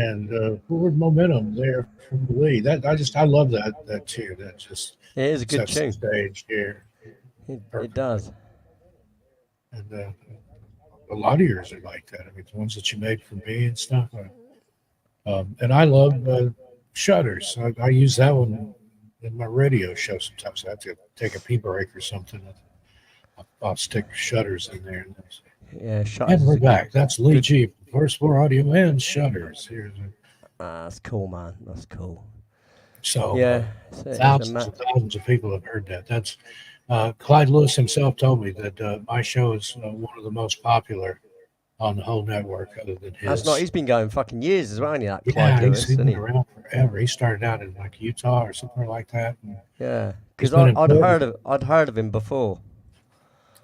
and forward momentum there from the lead. I love that tune. That just It is a good sets the tune. stage here It perfectly. does. And a lot of yours are like that. I mean, the ones that you made for me and stuff. And I love shutters. I use that one in my radio show sometimes. I have to take a pee break or something. I'll stick shutters in there. Yeah, Shutters And is we're a good, back. That's Lee good. G. First Floor Audio and Shutters. That's cool, man. That's cool. So Yeah, it's a thousands ma- and thousands of people have heard that. That's Clyde Lewis himself told me that my show is one of the most popular on the whole network, other than That's not. his. He's been going fucking years as well, hasn't he? That Clyde Yeah, Lewis, he's isn't been he? around forever. He started out in like Utah or somewhere like that. And Yeah, he's because been in I'd Portland. heard of him before.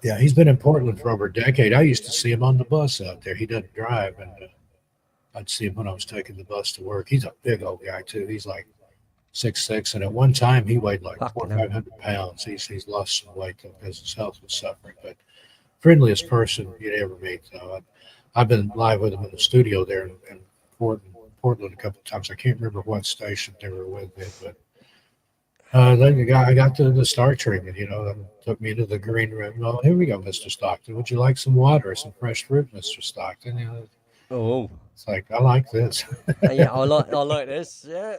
Yeah, he's been in Portland for over a decade. I used to see him on the bus out there. He doesn't drive, and I'd see him when I was taking the bus to work. He's a big old guy too. He's like 6'6", and at one time he weighed like four Fucking or hell. 500 pounds. He's lost some weight because his health was suffering. But friendliest person you'd ever meet. Though I've been live with him in the studio there in Portland, Portland a couple of times. I can't remember what station they were with me, but then I got the Star treatment. Took me to the green room. Well, here we go, Mr. Stockton. Would you like some water or some fresh fruit, Mr. Stockton? Oh, It's like I like this. yeah, I like this. Yeah.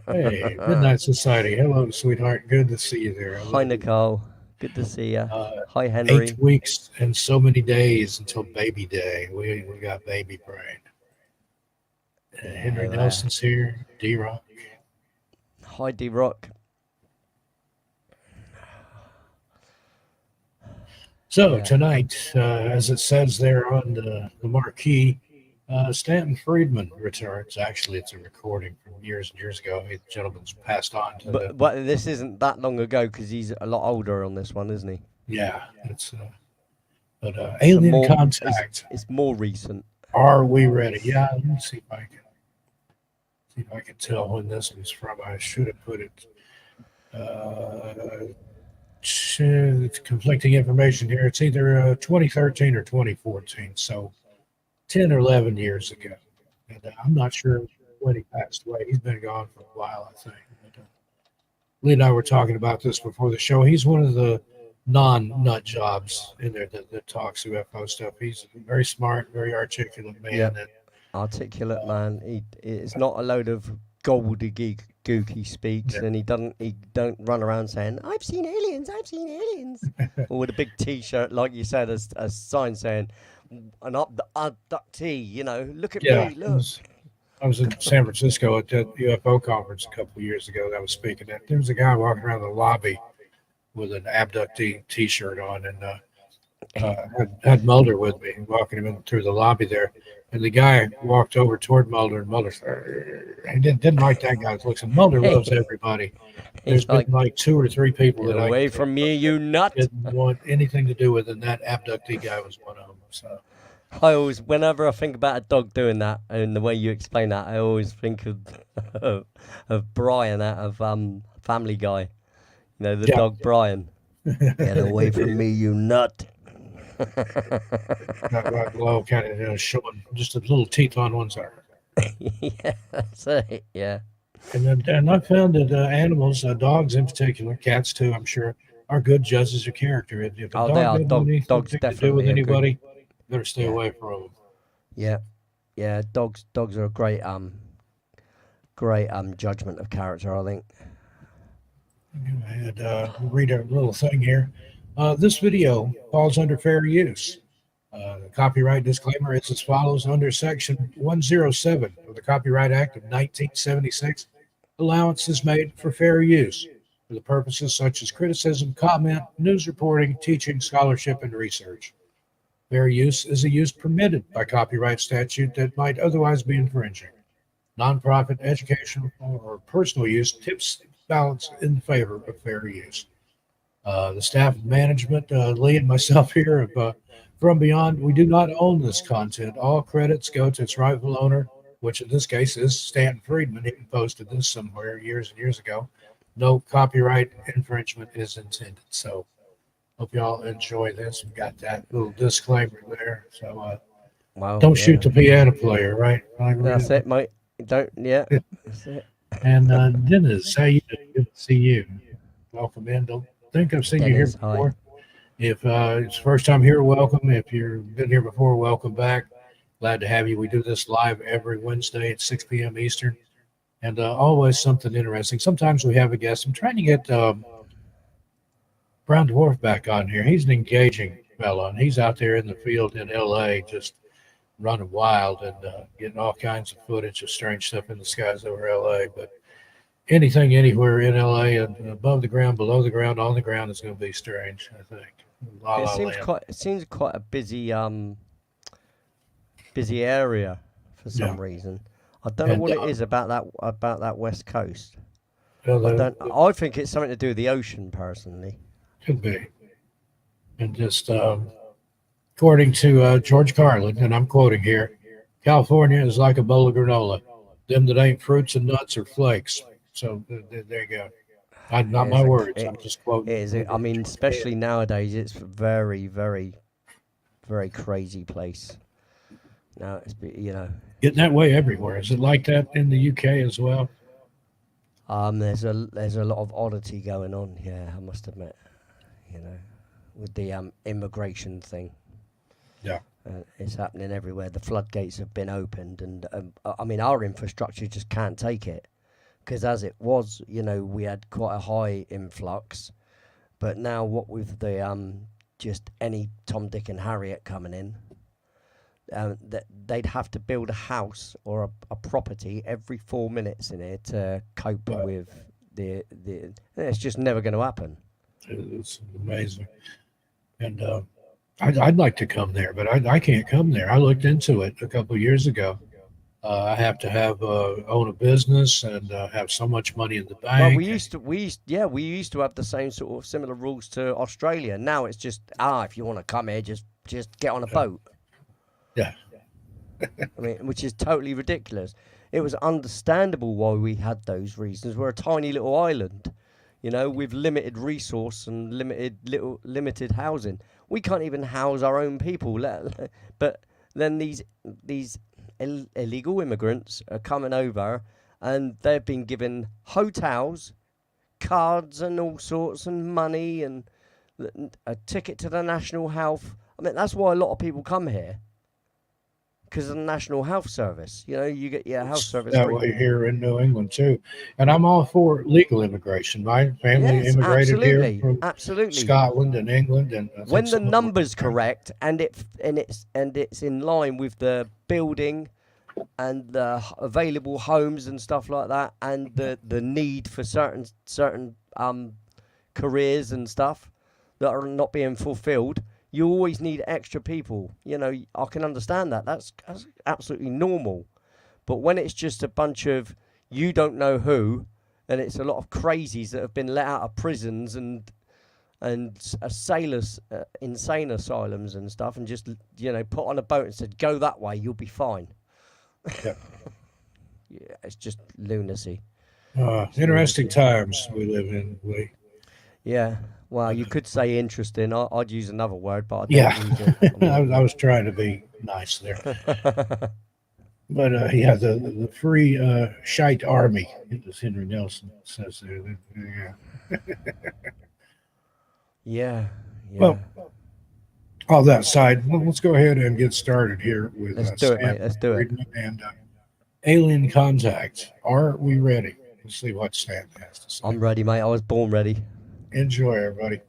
Hey, Midnight Society. Hello, sweetheart. Good to see you there. I Hi, love you. Nicole. Good to see ya. Uh, Hi, 8 Henry. weeks and so many days until baby day. We got baby brain. Henry Yeah, there. Nelson's here. D Rock. Hi, D Rock. So Yeah. tonight, as it says there on the marquee, Stanton Friedman returns. Actually, it's a recording from years and years ago. The gentleman's passed on to the. But this isn't that long ago because he's a lot older on this one, isn't he? Yeah, it's. But So alien more. contact. It's more recent. Are we ready? Yeah. Let me see if I can tell when this one's from. I should have put it. It's conflicting information here. It's either 2013 or 2014. So 10 or 11 years ago. And I'm not sure when he passed away. He's been gone for a while, I think. But, Lee and I were talking about this before the show. He's one of the non-nut jobs in there that talks UFO stuff. He's a very smart, very articulate man. Yep. And Articulate man. It's not a load of gook he speaks, yeah, and he don't run around saying I've seen aliens, I've seen aliens, or with a big T-shirt like you said, a sign saying an abductee. Look at yeah, me, look. I was in San Francisco at that UFO conference a couple of years ago that I was speaking at. There was a guy walking around the lobby with an abductee T-shirt on, and had Mulder with me, walking him in through the lobby there. And the guy walked over toward Mulder, and Mulder he didn't like that guy's looks. And Mulder loves everybody. There's He's been like, like two or three people get that I can away think from of me, that you nut. didn't want anything to do with it, and that abductee guy was one of them. So I always, whenever I think about a dog doing that, and the way you explain that, I always think of of Brian out of Family Guy. The yeah, dog Brian. Get away from me, you nut. got right below, kind of showing just a little teeth on one side. Yeah, that's it. Yeah. And I found that animals, dogs in particular, cats too, I'm sure, are good judges of character. If a Oh, they dog are. doesn't want Dogs anything to do with definitely are good. anybody, better stay Yeah. away from them. Yeah. Yeah. Dogs are a great judgment of character. I think. And read a little thing here. This video falls under fair use. The copyright disclaimer is as follows under Section 107 of the Copyright Act of 1976. Allowance is made for fair use for the purposes such as criticism, comment, news reporting, teaching, scholarship, and research. Fair use is a use permitted by copyright statute that might otherwise be infringing. Nonprofit, educational, or personal use tips balance in favor of fair use. The staff and management, Lee and myself here from Beyond, we do not own this content. All credits go to its rightful owner, which in this case is Stanton Friedman. He posted this somewhere years and years ago. No copyright infringement is intended. So hope y'all enjoy this. We got that little disclaimer there. So Well, Don't yeah. shoot the piano player, right? That's it, mate. Don't, yeah. That's it. And Dennis, how you doing? Good to see you. Welcome in. Don't think I've seen you here Dennis, hi. before. If it's the first time here, welcome. If you've been here before, welcome back. Glad to have you. We do this live every Wednesday at 6 p.m. Eastern, and always something interesting. Sometimes we have a guest. I'm trying to get Brown Dwarf back on here. He's an engaging fellow, and he's out there in the field in L.A. just running wild and getting all kinds of footage of strange stuff in the skies over LA. But anything anywhere in LA and above the ground, below the ground, on the ground is going to be strange, I think. La It La seems Land. quite a busy area for Yeah. some reason. I don't know And what it is about that West Coast. well, I think it's something to do with the ocean, personally. could be. And just according to George Carlin, and I'm quoting here, California is like a bowl of granola. Them that ain't fruits and nuts or flakes. So there you go. Not my words. I'm just quoting. It is. I mean, especially nowadays, it's a very, very, very crazy place. Now Getting that way everywhere. Is it like that in the UK as well? there's a lot of oddity going on. Yeah, I must admit. With the immigration thing. Yeah. It's happening everywhere. The floodgates have been opened, and I mean, our infrastructure just can't take it. Because as it was, we had quite a high influx, but now what with the just any Tom, Dick, and Harriet coming in, that they'd have to build a house or a property every 4 minutes in here to cope with the. It's just never going to happen. It's amazing. And I'd like to come there, but I can't come there. I looked into it a couple of years ago. I have to have own a business and have so much money in the bank. Well, we used to have the same sort of similar rules to Australia. Now it's just if you want to come here, just get on a boat. Yeah. I mean, which is totally ridiculous. It was understandable why we had those reasons. We're a tiny little island, with limited resource and limited housing. We can't even house our own people. But then these illegal immigrants are coming over, and they've been given hotels, cards, and all sorts, and money, and a ticket to the National Health. I mean, that's why a lot of people come here. Because of the National Health Service. You get your health service. That way here in New England, too. And I'm all for legal immigration. My family immigrated here from Scotland and England. And when the number's correct and it's in line with the building and the available homes and stuff like that, and the need for certain careers and stuff that are not being fulfilled, you always need extra people. I can understand that. That's absolutely normal. But when it's just a bunch of you don't know who, and it's a lot of crazies that have been let out of prisons and sailors, insane asylums and stuff, and just put on a boat and said go that way, you'll be fine. Yeah, yeah, it's just lunacy. Interesting times we live in. Yeah. Well, you could say interesting. I'd use another word, but I don't use it. I was trying to be nice there. But the free shite army, as Henry Nelson says there. Yeah. Well, all that aside, let's go ahead and get started here with Let's do it, mate. Let's do it. And alien contact. Are we ready? Let's see what Stanton has to say. I'm ready, mate. I was born ready. Enjoy, everybody.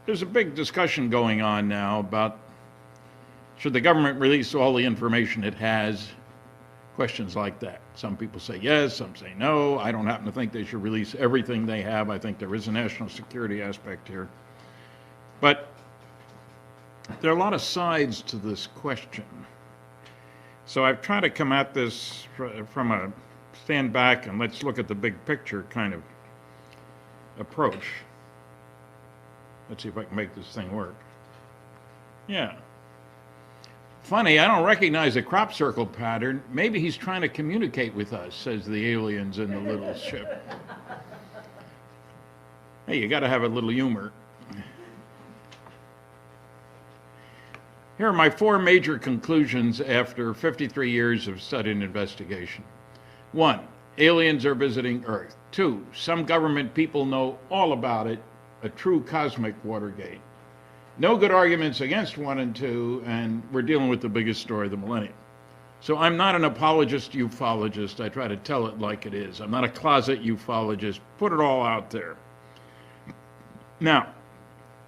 There's a big discussion going on now about should the government release all the information it has, questions like that. Some people say yes, some say no. I don't happen to think they should release everything they have. I think there is a national security aspect here. But there are a lot of sides to this question. So I've tried to come at this from a stand back and let's look at the big picture kind of approach. Let's see if I can make this thing work. Yeah. Funny, I don't recognize the crop circle pattern. Maybe he's trying to communicate with us, says the aliens in the little ship. Hey, you got to have a little humor. Here are my 4 major conclusions after 53 years of study and investigation. 1, aliens are visiting Earth. 2, some government people know all about it, a true cosmic Watergate. No good arguments against 1 and 2, and we're dealing with the biggest story of the millennium. So I'm not an apologist ufologist. I try to tell it like it is. I'm not a closet ufologist. Put it all out there. Now,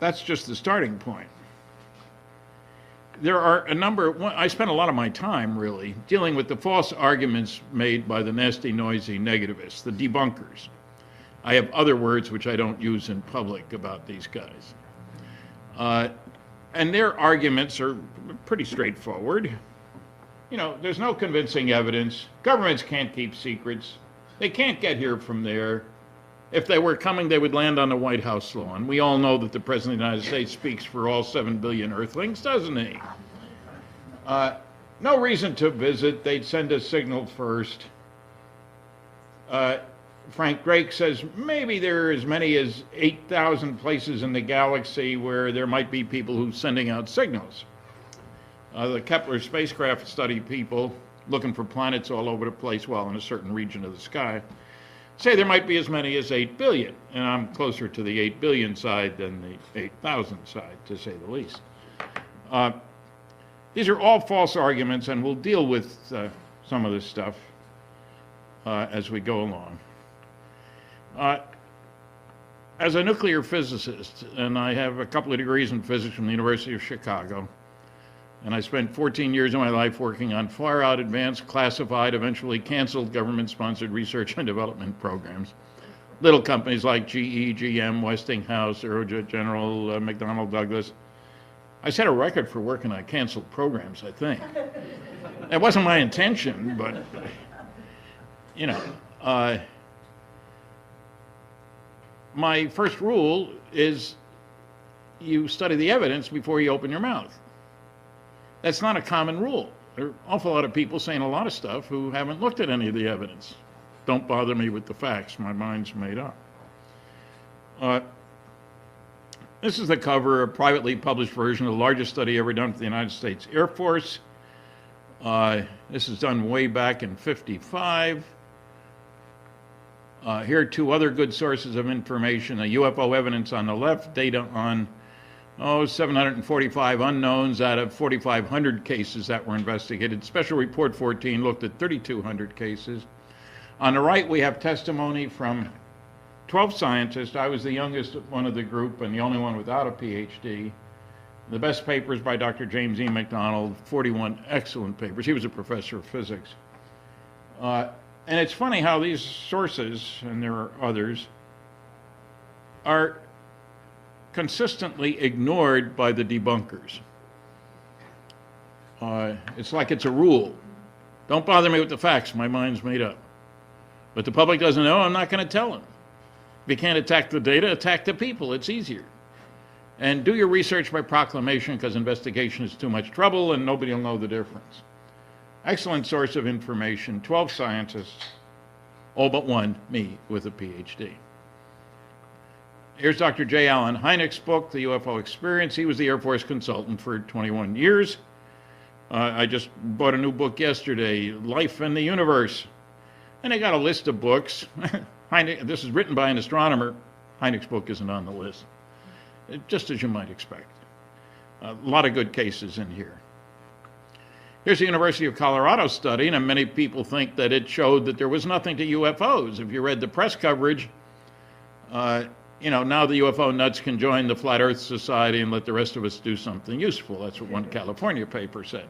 that's just the starting point. There are a number, I spent a lot of my time, really, dealing with the false arguments made by the nasty, noisy negativists, the debunkers. I have other words which I don't use in public about these guys. And their arguments are pretty straightforward. You know, there's no convincing evidence. Governments can't keep secrets. They can't get here from there. If they were coming, they would land on the White House lawn. We all know that the President of the United States speaks for all 7 billion Earthlings, doesn't he? No reason to visit. They'd send a signal first. Frank Drake says maybe there are as many as 8,000 places in the galaxy where there might be people who are sending out signals. The Kepler spacecraft study people looking for planets all over the place, well, in a certain region of the sky, say there might be as many as 8 billion, and I'm closer to the 8 billion side than the 8,000 side, to say the least. These are all false arguments, and we'll deal with some of this stuff as we go along. As a nuclear physicist, and I have a couple of degrees in physics from the University of Chicago, and I spent 14 years of my life working on far out advanced, classified, eventually canceled government-sponsored research and development programs. Little companies like GE, GM, Westinghouse, Aerojet General, McDonnell Douglas. I set a record for working on canceled programs, I think. That wasn't my intention, but, you know. My first rule is you study the evidence before you open your mouth. That's not a common rule. There are an awful lot of people saying a lot of stuff who haven't looked at any of the evidence. Don't bother me with the facts. My mind's made up. This is the cover, a privately published version of the largest study ever done for the United States Air Force. This is done way back in '55. Here are 2 other good sources of information. The UFO evidence on the left, data on 745 unknowns out of 4,500 cases that were investigated. Special Report 14 looked at 3,200 cases. On the right, we have testimony from 12 scientists. I was the youngest one of the group and the only one without a PhD. The best papers by Dr. James E. McDonald, 41 excellent papers. He was a professor of physics. And it's funny how these sources, and there are others, are consistently ignored by the debunkers. It's like it's a rule. Don't bother me with the facts, my mind's made up. But the public doesn't know, I'm not going to tell them. If you can't attack the data, attack the people, it's easier. And do your research by proclamation, because investigation is too much trouble and nobody will know the difference. Excellent source of information, 12 scientists, all but one, me, with a PhD. Here's Dr. J. Allen Hynek's book, The UFO Experience. He was the Air Force consultant for 21 years. I just bought a new book yesterday, Life and the Universe. And they got a list of books. This is written by an astronomer. Hynek's book isn't on the list, just as you might expect. A lot of good cases in here. Here's the University of Colorado study, and many people think that it showed that there was nothing to UFOs. If you read the press coverage, now the UFO nuts can join the Flat Earth Society and let the rest of us do something useful. That's what one California paper said.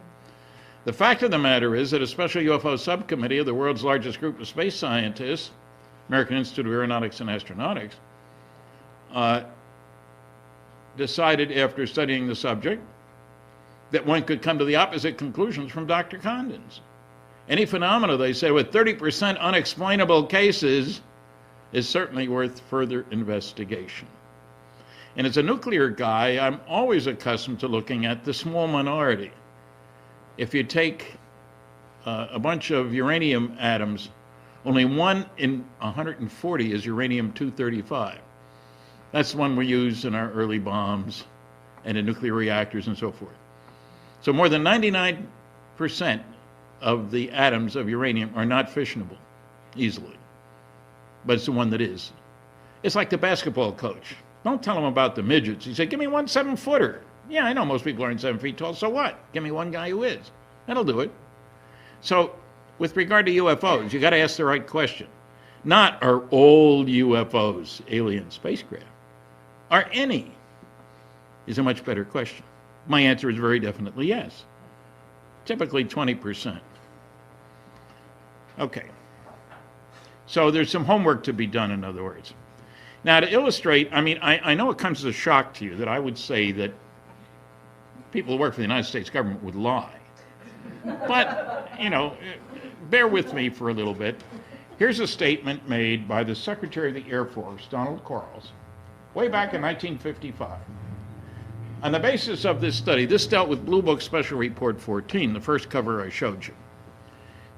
The fact of the matter is that a special UFO subcommittee of the world's largest group of space scientists, American Institute of Aeronautics and Astronautics, decided after studying the subject that one could come to the opposite conclusions from Dr. Condon's. Any phenomena, they say, with 30% unexplainable cases is certainly worth further investigation. And as a nuclear guy, I'm always accustomed to looking at the small minority. If you take a bunch of uranium atoms, only 1 in 140 is uranium-235. That's the one we use in our early bombs and in nuclear reactors and so forth. So more than 99% of the atoms of uranium are not fissionable easily, but it's the one that is. It's like the basketball coach. Don't tell him about the midgets. He said, give me one 7-footer. Yeah, I know most people aren't 7 feet tall, so what? Give me one guy who is. That'll do it. So with regard to UFOs, you got to ask the right question. Not are all UFOs alien spacecraft. Are any? Is a much better question. My answer is very definitely yes. Typically 20%. Okay. So there's some homework to be done, in other words. Now, to illustrate, I mean, I know it comes as a shock to you that I would say that people who work for the United States government would lie. But, you know, bear with me for a little bit. Here's a statement made by the Secretary of the Air Force, Donald Quarles, way back in 1955. On the basis of this study, this dealt with Blue Book Special Report 14, the first cover I showed you.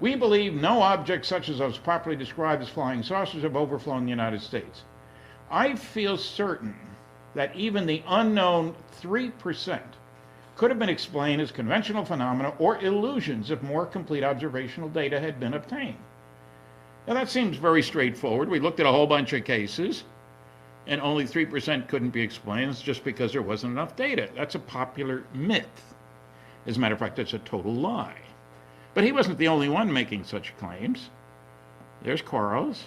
We believe no objects such as those properly described as flying saucers have overflown the United States. I feel certain that even the unknown 3% could have been explained as conventional phenomena or illusions if more complete observational data had been obtained. Now that seems very straightforward. We looked at a whole bunch of cases, and only 3% couldn't be explained. It's just because there wasn't enough data. That's a popular myth. As a matter of fact, that's a total lie. But he wasn't the only one making such claims. There's Quarles.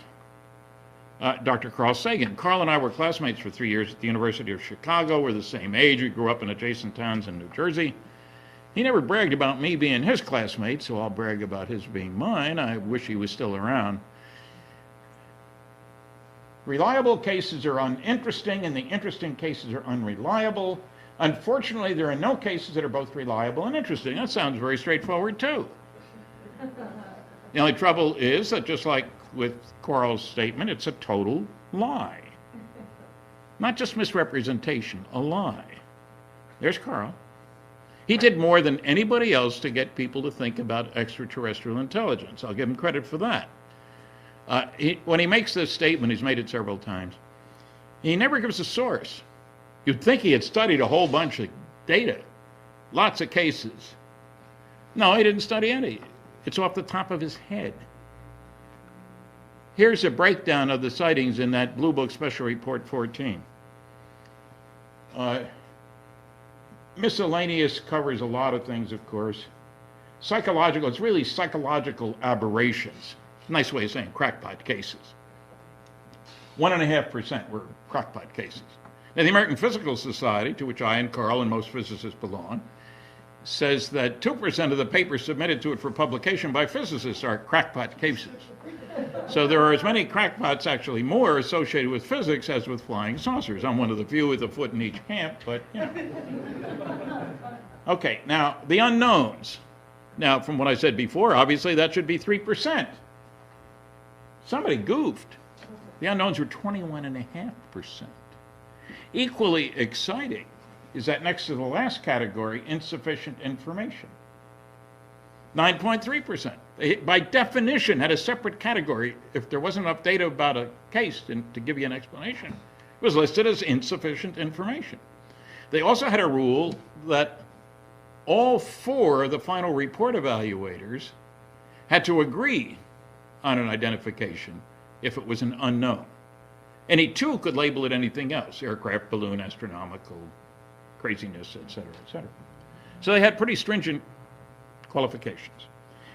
Dr. Carl Sagan. Carl and I were classmates for 3 years at the University of Chicago. We're the same age. We grew up in adjacent towns in New Jersey. He never bragged about me being his classmate, so I'll brag about his being mine. I wish he was still around. Reliable cases are uninteresting, and the interesting cases are unreliable. Unfortunately, there are no cases that are both reliable and interesting. That sounds very straightforward, too. The only trouble is that just like with Quarles' statement, it's a total lie. Not just misrepresentation, a lie. There's Carl. He did more than anybody else to get people to think about extraterrestrial intelligence. I'll give him credit for that. When he makes this statement, he's made it several times, he never gives a source. You'd think he had studied a whole bunch of data, lots of cases. No, he didn't study any. It's off the top of his head. Here's a breakdown of the sightings in that Blue Book Special Report 14. Miscellaneous covers a lot of things, of course. Psychological, it's really psychological aberrations. Nice way of saying crackpot cases. 1.5% were crackpot cases. Now, the American Physical Society, to which I and Carl and most physicists belong, says that 2% of the papers submitted to it for publication by physicists are crackpot cases. So there are as many crackpots, actually more, associated with physics as with flying saucers. I'm one of the few with a foot in each camp, but, you know. Okay, now, the unknowns. Now, from what I said before, obviously that should be 3%. Somebody goofed. The unknowns were 21.5%. Equally exciting is that next to the last category, insufficient information. 9.3%. They, by definition, had a separate category. If there wasn't enough data about a case to give you an explanation, it was listed as insufficient information. They also had a rule that all 4 of the final report evaluators had to agree on an identification if it was an unknown. Any 2 could label it anything else, aircraft, balloon, astronomical, craziness, et cetera, et cetera. So they had pretty stringent qualifications.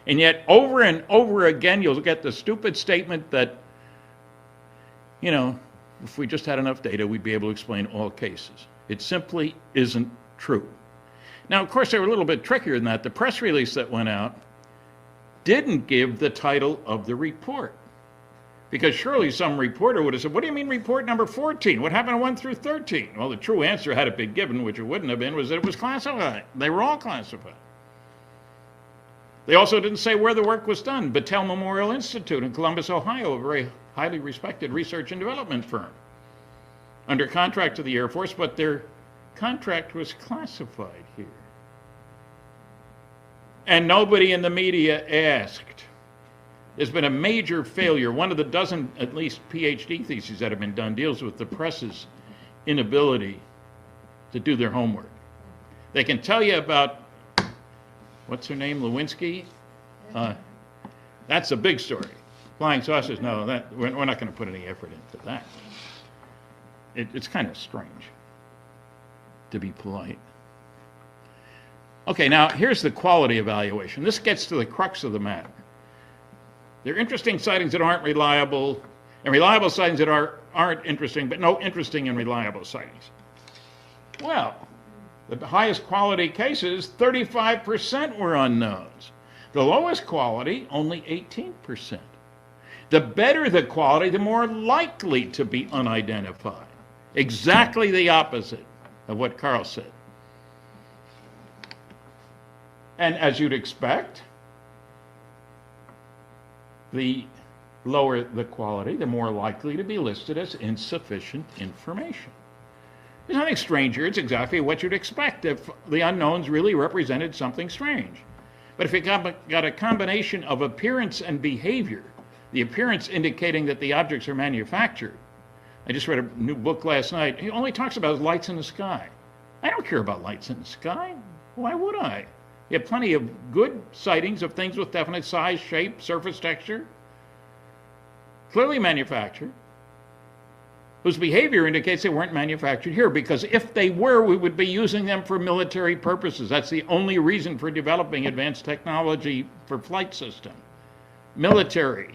And yet, over and over again, you'll get the stupid statement that, you know, if we just had enough data, we'd be able to explain all cases. It simply isn't true. Now, of course, they were a little bit trickier than that. The press release that went out didn't give the title of the report. Because surely some reporter would have said, what do you mean report number 14? What happened to 1 through 13? Well, the true answer, had it been given, which it wouldn't have been, was that it was classified. They were all classified. They also didn't say where the work was done. Battelle Memorial Institute in Columbus, Ohio, a very highly respected research and development firm, under contract to the Air Force, but their contract was classified here. And nobody in the media asked. There's been a major failure. One of the dozen, at least, PhD theses that have been done deals with the press's inability to do their homework. They can tell you about what's her name, Lewinsky? That's a big story. Flying saucers, no, we're not going to put any effort into that. It's kind of strange, to be polite. Okay, now here's the quality evaluation. This gets to the crux of the matter. There are interesting sightings that aren't reliable, and reliable sightings that aren't interesting, but no interesting and reliable sightings. Well, the highest quality cases, 35% were unknowns. The lowest quality, only 18%. The better the quality, the more likely to be unidentified. Exactly the opposite of what Carl said. And as you'd expect, the lower the quality, the more likely to be listed as insufficient information. There's nothing strange here. It's exactly what you'd expect if the unknowns really represented something strange. But if you got a combination of appearance and behavior, the appearance indicating that the objects are manufactured. I just read a new book last night. He only talks about lights in the sky. I don't care about lights in the sky. Why would I? You have plenty of good sightings of things with definite size, shape, surface texture, clearly manufactured, whose behavior indicates they weren't manufactured here, because if they were, we would be using them for military purposes. That's the only reason for developing advanced technology for flight system. Military.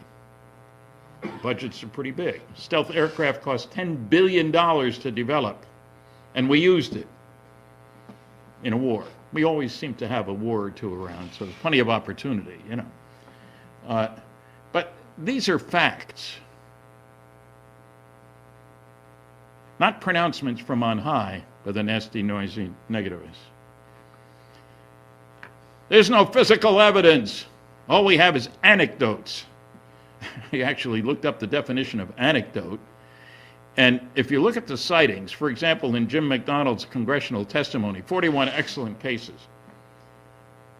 Budgets are pretty big. Stealth aircraft cost $10 billion to develop, and we used it in a war. We always seem to have a war or two around, so there's plenty of opportunity, you know. But these are facts, not pronouncements from on high by the nasty, noisy negativists. There's no physical evidence. All we have is anecdotes. He actually looked up the definition of anecdote. And if you look at the sightings, for example, in Jim McDonald's congressional testimony, 41 excellent cases.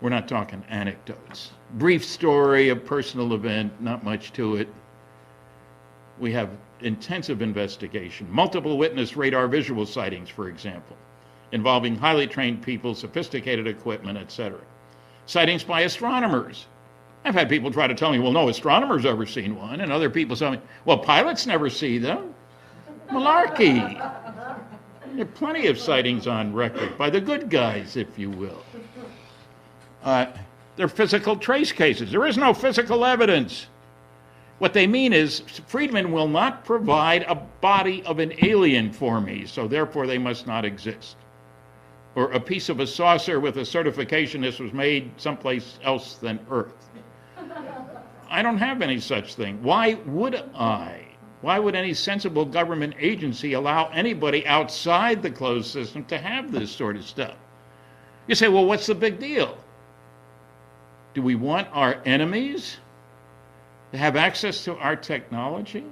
We're not talking anecdotes. Brief story, a personal event, not much to it. We have intensive investigation, multiple witness radar visual sightings, for example, involving highly trained people, sophisticated equipment, etc. Sightings by astronomers. I've had people try to tell me, well, no astronomer's ever seen one, and other people tell me, well, pilots never see them. Malarkey. There are plenty of sightings on record by the good guys, if you will. They're physical trace cases. There is no physical evidence. What they mean is Friedman will not provide a body of an alien for me, so therefore they must not exist. Or a piece of a saucer with a certification this was made someplace else than Earth. I don't have any such thing. Why would I? Why would any sensible government agency allow anybody outside the closed system to have this sort of stuff? You say, well, what's the big deal? Do we want our enemies to have access to our technology?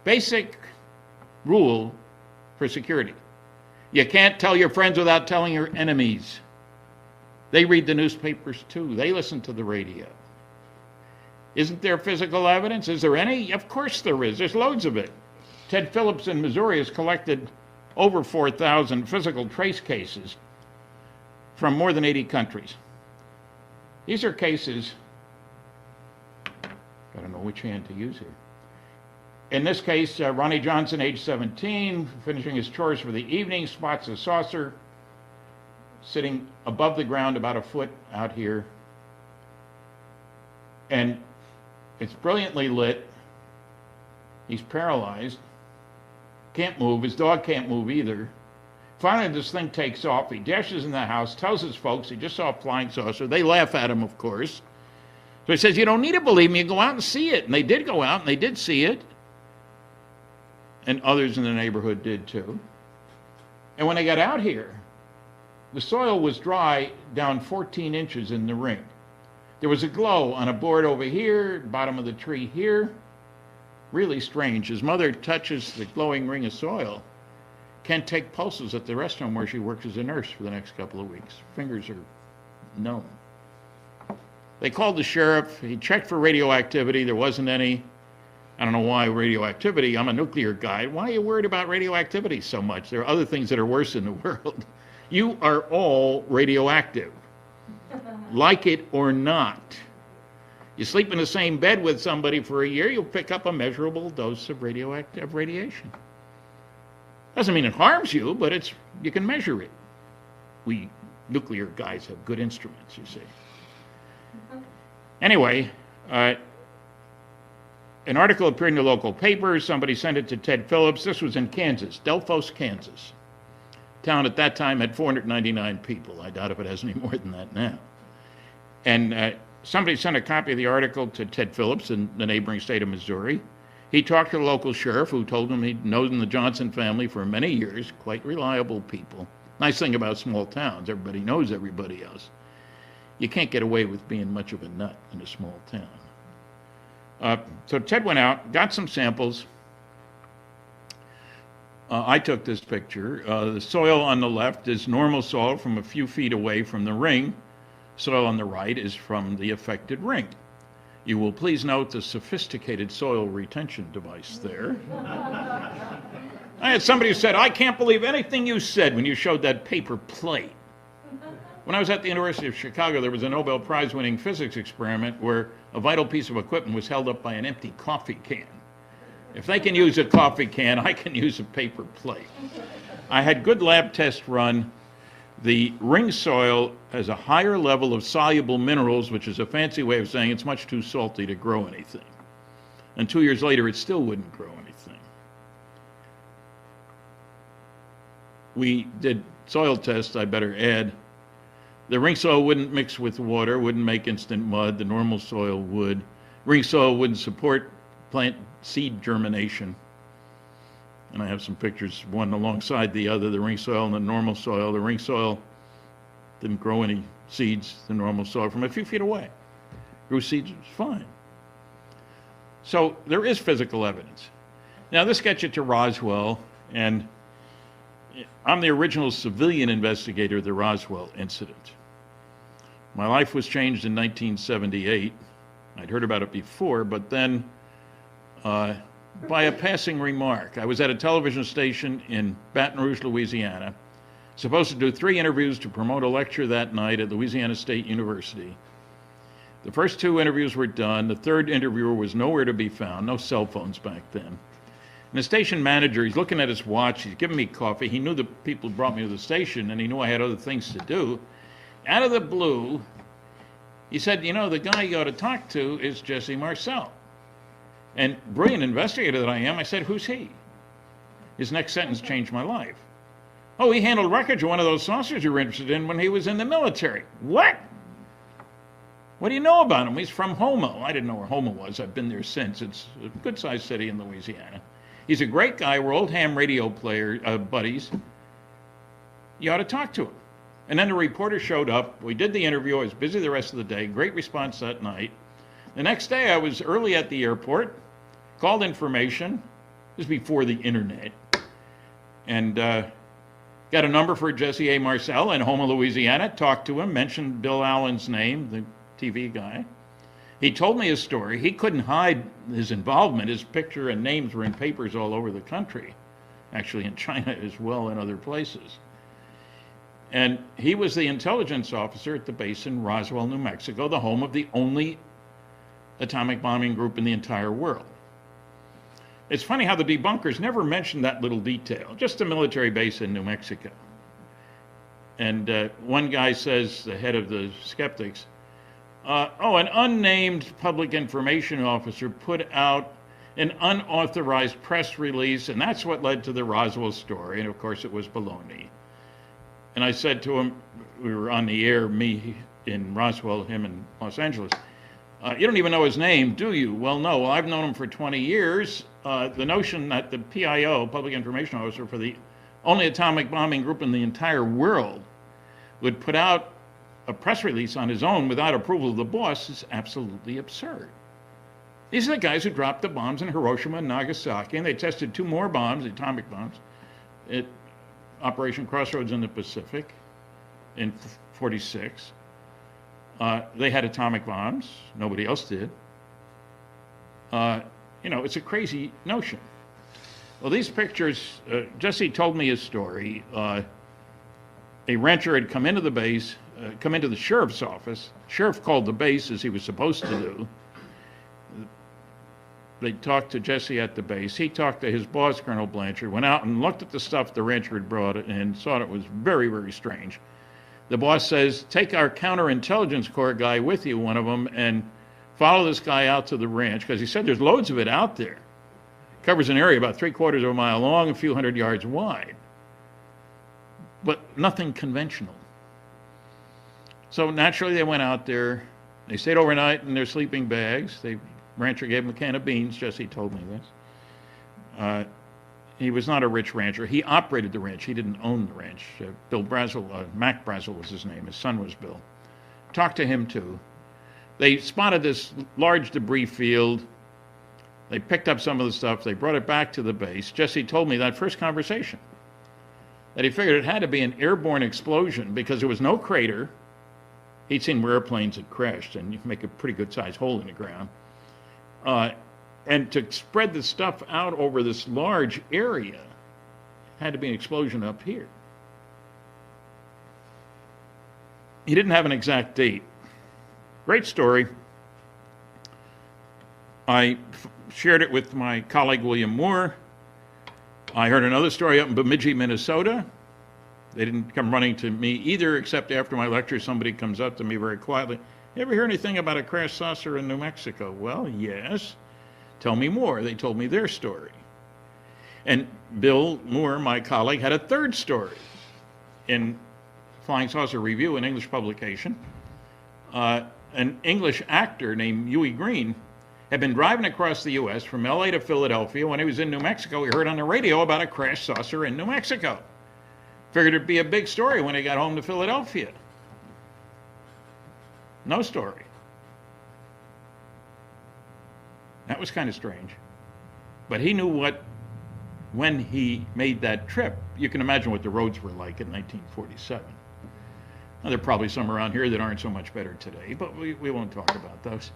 Basic rule for security. You can't tell your friends without telling your enemies. They read the newspapers too. They listen to the radio. Isn't there physical evidence? Is there any? Of course there is. There's loads of it. Ted Phillips in Missouri has collected over 4,000 physical trace cases from more than 80 countries. These are cases, I don't know which hand to use here. In this case, Ronnie Johnson, age 17, finishing his chores for the evening, spots a saucer sitting above the ground about a foot out here. And it's brilliantly lit. He's paralyzed, can't move. His dog can't move either. Finally, this thing takes off. He dashes in the house, tells his folks he just saw a flying saucer. They laugh at him, of course. So he says, you don't need to believe me. Go out and see it. And they did go out, and they did see it. And others in the neighborhood did too. And when they got out here, the soil was dry down 14 inches in the ring. There was a glow on a board over here, bottom of the tree here. Really strange. His mother touches the glowing ring of soil. Can't take pulses at the restaurant where she works as a nurse for the next couple of weeks. Fingers are numb. They called the sheriff. He checked for radioactivity. There wasn't any. I don't know why radioactivity. I'm a nuclear guy. Why are you worried about radioactivity so much? There are other things that are worse in the world. You are all radioactive. like it or not. You sleep in the same bed with somebody for a year, you'll pick up a measurable dose of radioactive radiation. Doesn't mean it harms you, but you can measure it. We nuclear guys have good instruments, you see. Anyway, an article appeared in the local paper. Somebody sent it to Ted Phillips. This was in Kansas, Delphos, Kansas. Town at that time had 499 people. I doubt if it has any more than that now. And somebody sent a copy of the article to Ted Phillips in the neighboring state of Missouri. He talked to the local sheriff, who told him he'd known the Johnson family for many years, quite reliable people. Nice thing about small towns, everybody knows everybody else. You can't get away with being much of a nut in a small town. So Ted went out, got some samples. I took this picture. The soil on the left is normal soil from a few feet away from the ring. Soil on the right is from the affected ring. You will please note the sophisticated soil retention device there. I had somebody who said, I can't believe anything you said when you showed that paper plate. When I was at the University of Chicago, there was a Nobel Prize-winning physics experiment where a vital piece of equipment was held up by an empty coffee can. If they can use a coffee can, I can use a paper plate. I had good lab tests run. The ring soil has a higher level of soluble minerals, which is a fancy way of saying it's much too salty to grow anything. And 2 years later, it still wouldn't grow anything. We did soil tests, I better add. The ring soil wouldn't mix with water, wouldn't make instant mud. The normal soil would. Ring soil wouldn't support plant seed germination. And I have some pictures, one alongside the other, the ring soil and the normal soil. The ring soil didn't grow any seeds, the normal soil, from a few feet away. Grew seeds, it was fine. So there is physical evidence. Now this gets you to Roswell, and I'm the original civilian investigator of the Roswell incident. My life was changed in 1978. I'd heard about it before, but then by a passing remark. I was at a television station in Baton Rouge, Louisiana, supposed to do 3 interviews to promote a lecture that night at Louisiana State University. The first 2 interviews were done. The third interviewer was nowhere to be found, no cell phones back then. And the station manager, he's looking at his watch, he's giving me coffee. He knew the people brought me to the station, and he knew I had other things to do. Out of the blue, he said, you know, the guy you ought to talk to is Jesse Marcel. And brilliant investigator that I am, I said, who's he? His next sentence changed my life. Oh, he handled wreckage of one of those saucers you were interested in when he was in the military. What? What do you know about him? He's from Homo. I didn't know where Homo was. I've been there since. It's a good-sized city in Louisiana. He's a great guy. We're old ham radio buddies. You ought to talk to him. And then the reporter showed up. We did the interview. I was busy the rest of the day. Great response that night. The next day, I was early at the airport, called information. This was before the internet. And got a number for Jesse A. Marcel in Houma, Louisiana. Talked to him, mentioned Bill Allen's name, the TV guy. He told me his story. He couldn't hide his involvement. His picture and names were in papers all over the country, actually in China as well and other places. And he was the intelligence officer at the base in Roswell, New Mexico, the home of the only atomic bombing group in the entire world. It's funny how the debunkers never mentioned that little detail, just a military base in New Mexico. And one guy says, the head of the skeptics, an unnamed public information officer put out an unauthorized press release, and that's what led to the Roswell story, and of course it was baloney. And I said to him, we were on the air, me in Roswell, him in Los Angeles, you don't even know his name, do you? Well, no. Well, I've known him for 20 years. The notion that the PIO, Public Information Officer, for the only atomic bombing group in the entire world, would put out a press release on his own without approval of the boss is absolutely absurd. These are the guys who dropped the bombs in Hiroshima and Nagasaki, and they tested 2 more bombs, atomic bombs, at Operation Crossroads in the Pacific in 46. They had atomic bombs. Nobody else did. It's a crazy notion. Well, these pictures, Jesse told me his story. A rancher had come into the base come into the sheriff's office. Sheriff called the base, as he was supposed to do. They talked to Jesse at the base. He talked to his boss, Colonel Blanchard, went out and looked at the stuff the rancher had brought and thought it was very, very strange. The boss says, take our counterintelligence corps guy with you, one of them, and follow this guy out to the ranch, because he said there's loads of it out there. Covers an area about 3/4 of a mile long, a few hundred yards wide, but nothing conventional. So naturally they went out there. They stayed overnight in their sleeping bags. Rancher gave him a can of beans. Jesse told me this. He was not a rich rancher. He operated the ranch. He didn't own the ranch. Bill Brazel, Mac Brazel was his name. His son was Bill. Talked to him too. They spotted this large debris field. They picked up some of the stuff. They brought it back to the base. Jesse told me that first conversation that he figured it had to be an airborne explosion because there was no crater. He'd seen where airplanes had crashed, and you can make a pretty good sized hole in the ground. And to spread the stuff out over this large area had to be an explosion up here. He didn't have an exact date. Great story. I shared it with my colleague William Moore. I heard another story up in Bemidji, Minnesota. They didn't come running to me either, except after my lecture, somebody comes up to me very quietly. You ever hear anything about a crash saucer in New Mexico? Well, yes. Tell me more. They told me their story. And Bill Moore, my colleague, had a third story in Flying Saucer Review, an English publication. An English actor named Huey Green had been driving across the U.S. from L.A. to Philadelphia. When he was in New Mexico, he heard on the radio about a crash saucer in New Mexico. Figured it'd be a big story when he got home to Philadelphia. No story. That was kind of strange. But he knew when he made that trip, you can imagine what the roads were like in 1947. Now, there are probably some around here that aren't so much better today, but we won't talk about those.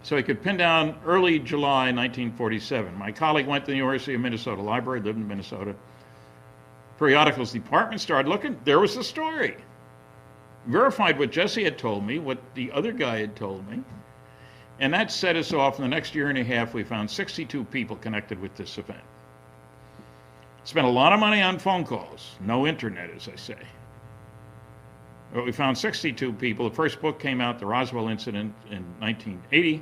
So he could pin down early July 1947. My colleague went to the University of Minnesota Library, lived in Minnesota. Periodicals department started looking. There was the story. Verified what Jesse had told me, what the other guy had told me. And that set us off. In the next year and a half, we found 62 people connected with this event. Spent a lot of money on phone calls. No internet, as I say. But we found 62 people. The first book came out, The Roswell Incident, in 1980.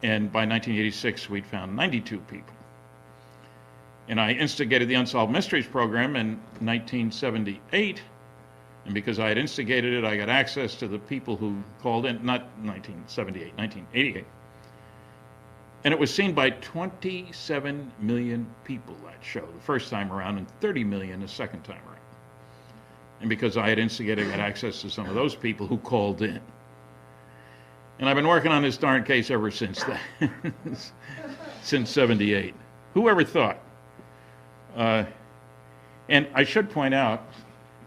And by 1986, we'd found 92 people. And I instigated the Unsolved Mysteries program in 1978. And because I had instigated it, I got access to the people who called in, not 1978, 1988. And it was seen by 27 million people, that show, the first time around, and 30 million the second time around. And because I had instigated, I got access to some of those people who called in. And I've been working on this darn case ever since then, since 78. Who ever thought? And I should point out,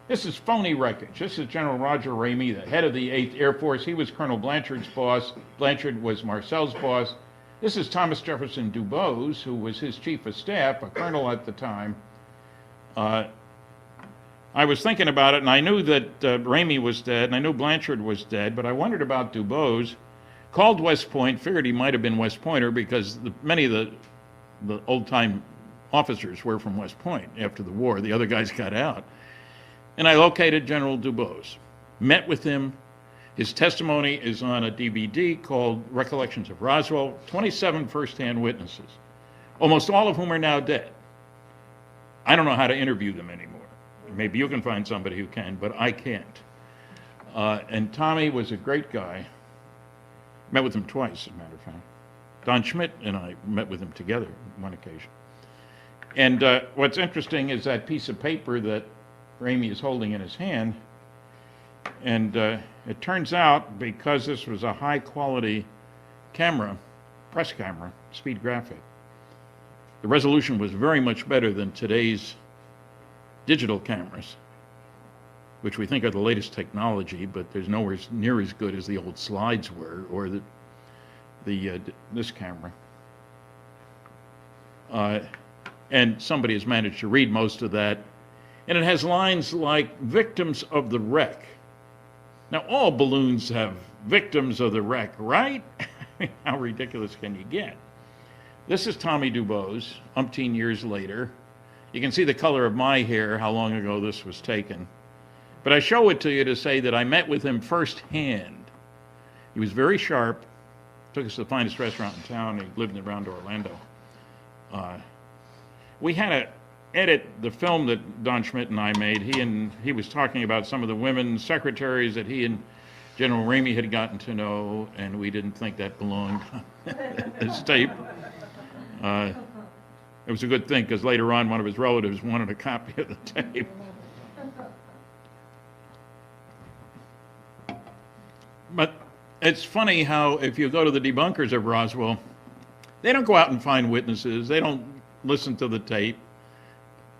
this is phony wreckage. This is General Roger Ramey, the head of the 8th Air Force. He was Colonel Blanchard's boss. Blanchard was Marcel's boss. This is Thomas Jefferson Dubose, who was his chief of staff, a colonel at the time. I was thinking about it, and I knew that Ramey was dead, and I knew Blanchard was dead, but I wondered about Dubose. Called West Point, figured he might have been West Pointer because many of the old-time officers were from West Point after the war. The other guys got out. And I located General Dubose, met with him. His testimony is on a DVD called Recollections of Roswell, 27 first-hand witnesses, almost all of whom are now dead. I don't know how to interview them anymore. Maybe you can find somebody who can, but I can't. And Tommy was a great guy. Met with him twice, as a matter of fact. Don Schmidt and I met with him together on one occasion. And what's interesting is that piece of paper that Ramey is holding in his hand. And it turns out, because this was a high-quality camera, press camera, speed graphic, the resolution was very much better than today's digital cameras, which we think are the latest technology, but there's nowhere near as good as the old slides were, or this camera. And somebody has managed to read most of that. And it has lines like victims of the wreck. Now, all balloons have victims of the wreck, right? How ridiculous can you get? This is Tommy DuBose, umpteen years later. You can see the color of my hair, how long ago this was taken. But I show it to you to say that I met with him firsthand. He was very sharp, took us to the finest restaurant in town. He lived around Orlando. We had to edit the film that Don Schmidt and I made. He was talking about some of the women secretaries that he and General Ramey had gotten to know, and we didn't think that belonged on this tape. It was a good thing, because later on one of his relatives wanted a copy of the tape. But it's funny how if you go to the debunkers of Roswell, they don't go out and find witnesses. They don't listen to the tape.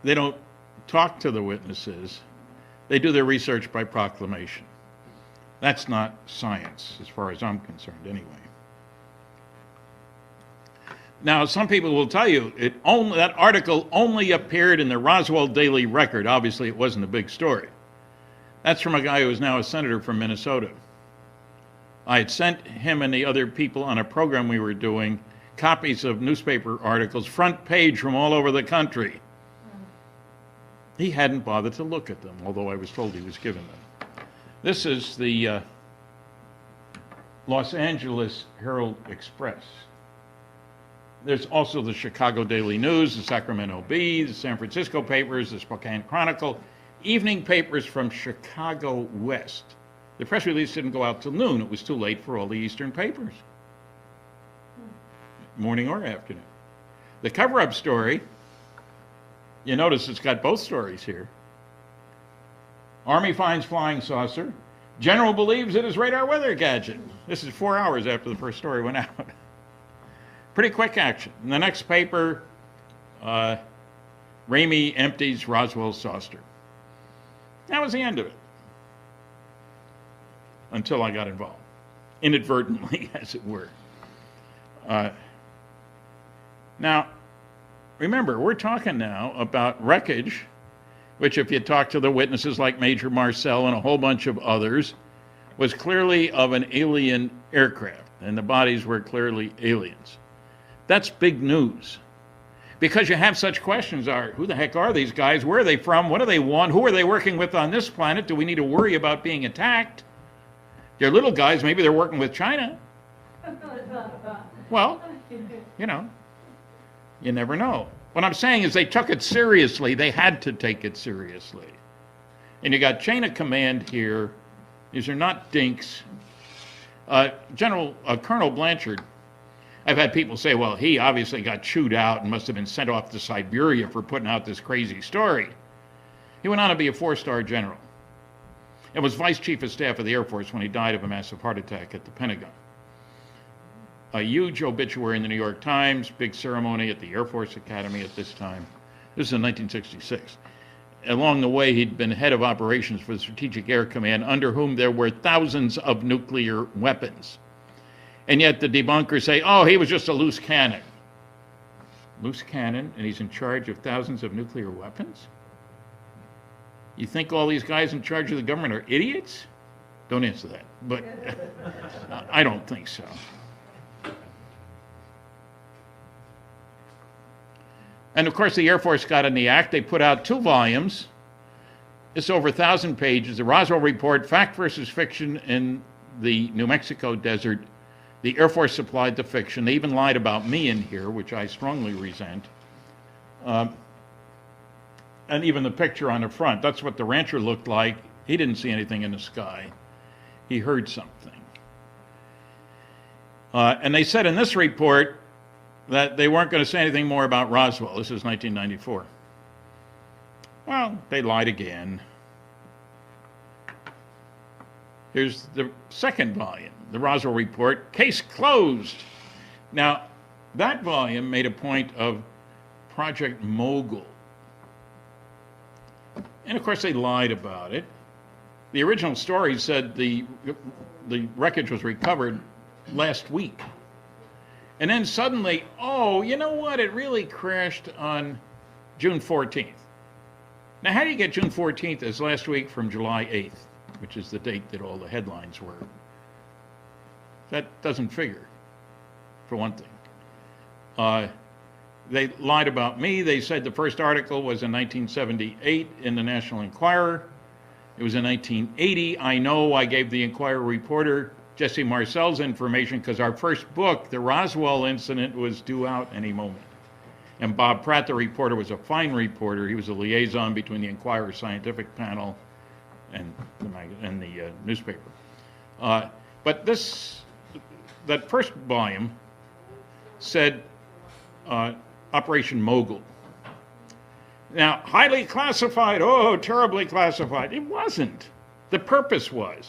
They don't talk to the witnesses. They do their research by proclamation. That's not science, as far as I'm concerned, anyway. Now, some people will tell you that article only appeared in the Roswell Daily Record. Obviously, it wasn't a big story. That's from a guy who is now a senator from Minnesota. I had sent him and the other people on a program we were doing copies of newspaper articles, front page from all over the country. He hadn't bothered to look at them, although I was told he was given them. This is the Los Angeles Herald Express. There's also the Chicago Daily News, the Sacramento Bee, the San Francisco papers, the Spokane Chronicle, evening papers from Chicago West. The press release didn't go out till noon. It was too late for all the Eastern papers, morning or afternoon. The cover-up story, you notice it's got both stories here. Army finds flying saucer. General believes it is radar weather gadget. This is 4 hours after the first story went out. Pretty quick action. In the next paper, Ramey empties Roswell saucer. That was the end of it. Until I got involved. Inadvertently, as it were. Now, remember, we're talking now about wreckage, which if you talk to the witnesses like Major Marcel and a whole bunch of others, was clearly of an alien aircraft, and the bodies were clearly aliens. That's big news. Because you have such questions who the heck are these guys? Where are they from? What do they want? Who are they working with on this planet? Do we need to worry about being attacked? They're little guys, maybe they're working with China. Well, you never know. What I'm saying is they took it seriously. They had to take it seriously. And you got chain of command here. These are not dinks. Colonel Blanchard, I've had people say, well, he obviously got chewed out and must have been sent off to Siberia for putting out this crazy story. He went on to be a 4-star general and was Vice Chief of Staff of the Air Force when he died of a massive heart attack at the Pentagon. A huge obituary in the New York Times, big ceremony at the Air Force Academy at this time. This is in 1966. Along the way, he'd been head of operations for the Strategic Air Command, under whom there were thousands of nuclear weapons. And yet the debunkers say, oh, he was just a loose cannon. Loose cannon, and he's in charge of thousands of nuclear weapons? You think all these guys in charge of the government are idiots? Don't answer that, but I don't think so. And of course, the Air Force got in the act. They put out 2 volumes. It's over 1,000 pages. The Roswell Report, Fact versus Fiction in the New Mexico Desert. The Air Force supplied the fiction. They even lied about me in here, which I strongly resent. And even the picture on the front, that's what the rancher looked like. He didn't see anything in the sky. He heard something. And they said in this report that they weren't going to say anything more about Roswell. This is 1994. Well, they lied again. Here's the second volume, the Roswell Report, Case Closed. Now, that volume made a point of Project Mogul. And of course, they lied about it. The original story said the wreckage was recovered last week. And then suddenly, oh, you know what? It really crashed on June 14th. Now, how do you get June 14th as last week from July 8th, which is the date that all the headlines were? That doesn't figure, for one thing. They lied about me. They said the first article was in 1978 in the National Enquirer. It was in 1980. I know I gave the Enquirer reporter Jesse Marcel's information because our first book, The Roswell Incident, was due out any moment. And Bob Pratt, the reporter, was a fine reporter. He was a liaison between the Enquirer scientific panel and the newspaper. But that first volume said Operation Mogul. Now, highly classified, oh, terribly classified. It wasn't. The purpose was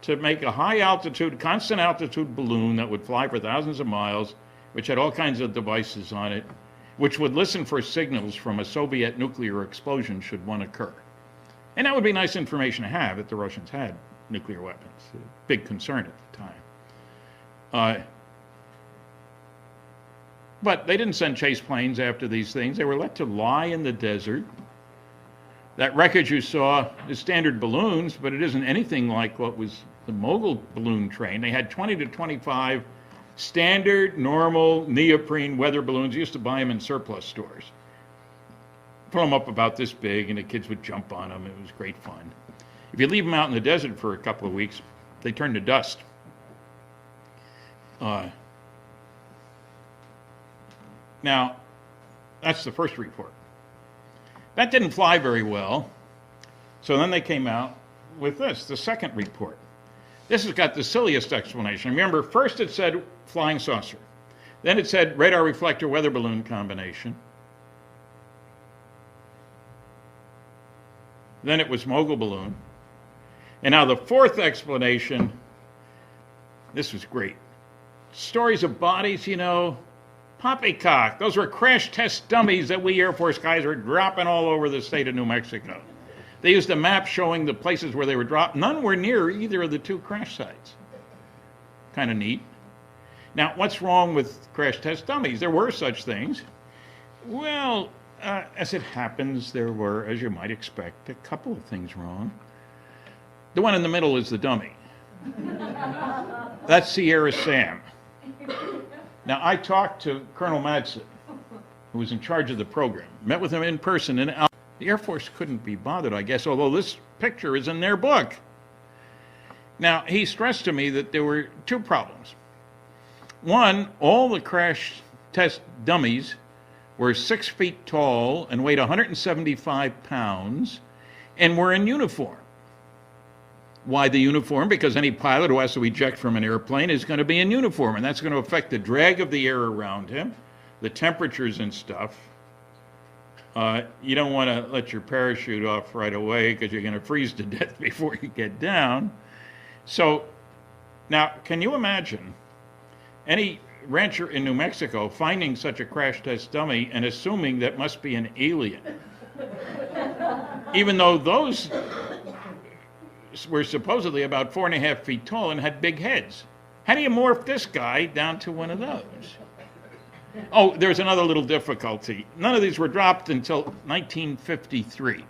to make a high altitude, constant altitude balloon that would fly for thousands of miles, which had all kinds of devices on it, which would listen for signals from a Soviet nuclear explosion should one occur. And that would be nice information to have if the Russians had nuclear weapons. A big concern at the time. But they didn't send chase planes after these things. They were let to lie in the desert. That wreckage you saw is standard balloons, but it isn't anything like what was the Mogul balloon train. They had 20 to 25 standard, normal, neoprene weather balloons. You used to buy them in surplus stores. Put them up about this big, and the kids would jump on them. It was great fun. If you leave them out in the desert for a couple of weeks, they turn to dust. Now, that's the first report. That didn't fly very well. So then they came out with this, the second report. This has got the silliest explanation. Remember, first it said flying saucer. Then it said radar reflector weather balloon combination. Then it was Mogul balloon. And now the fourth explanation, this was great. Stories of bodies, poppycock. Those were crash test dummies that we Air Force guys were dropping all over the state of New Mexico. They used a map showing the places where they were dropped. None were near either of the two crash sites. Kind of neat. Now, what's wrong with crash test dummies? There were such things. Well, as it happens, there were, as you might expect, a couple of things wrong. The one in the middle is the dummy. That's Sierra Sam. Now, I talked to Colonel Madsen, who was in charge of the program, met with him in person, and the Air Force couldn't be bothered, I guess, although this picture is in their book. Now, he stressed to me that there were two problems. One, all the crash test dummies were 6 feet tall and weighed 175 pounds and were in uniform. Why the uniform? Because any pilot who has to eject from an airplane is going to be in uniform, and that's going to affect the drag of the air around him, the temperatures and stuff. You don't want to let your parachute off right away because you're going to freeze to death before you get down. So now, can you imagine any rancher in New Mexico finding such a crash test dummy and assuming that must be an alien? Even though those were supposedly about 4.5 feet tall and had big heads. How do you morph this guy down to one of those? Oh, there's another little difficulty. None of these were dropped until 1953.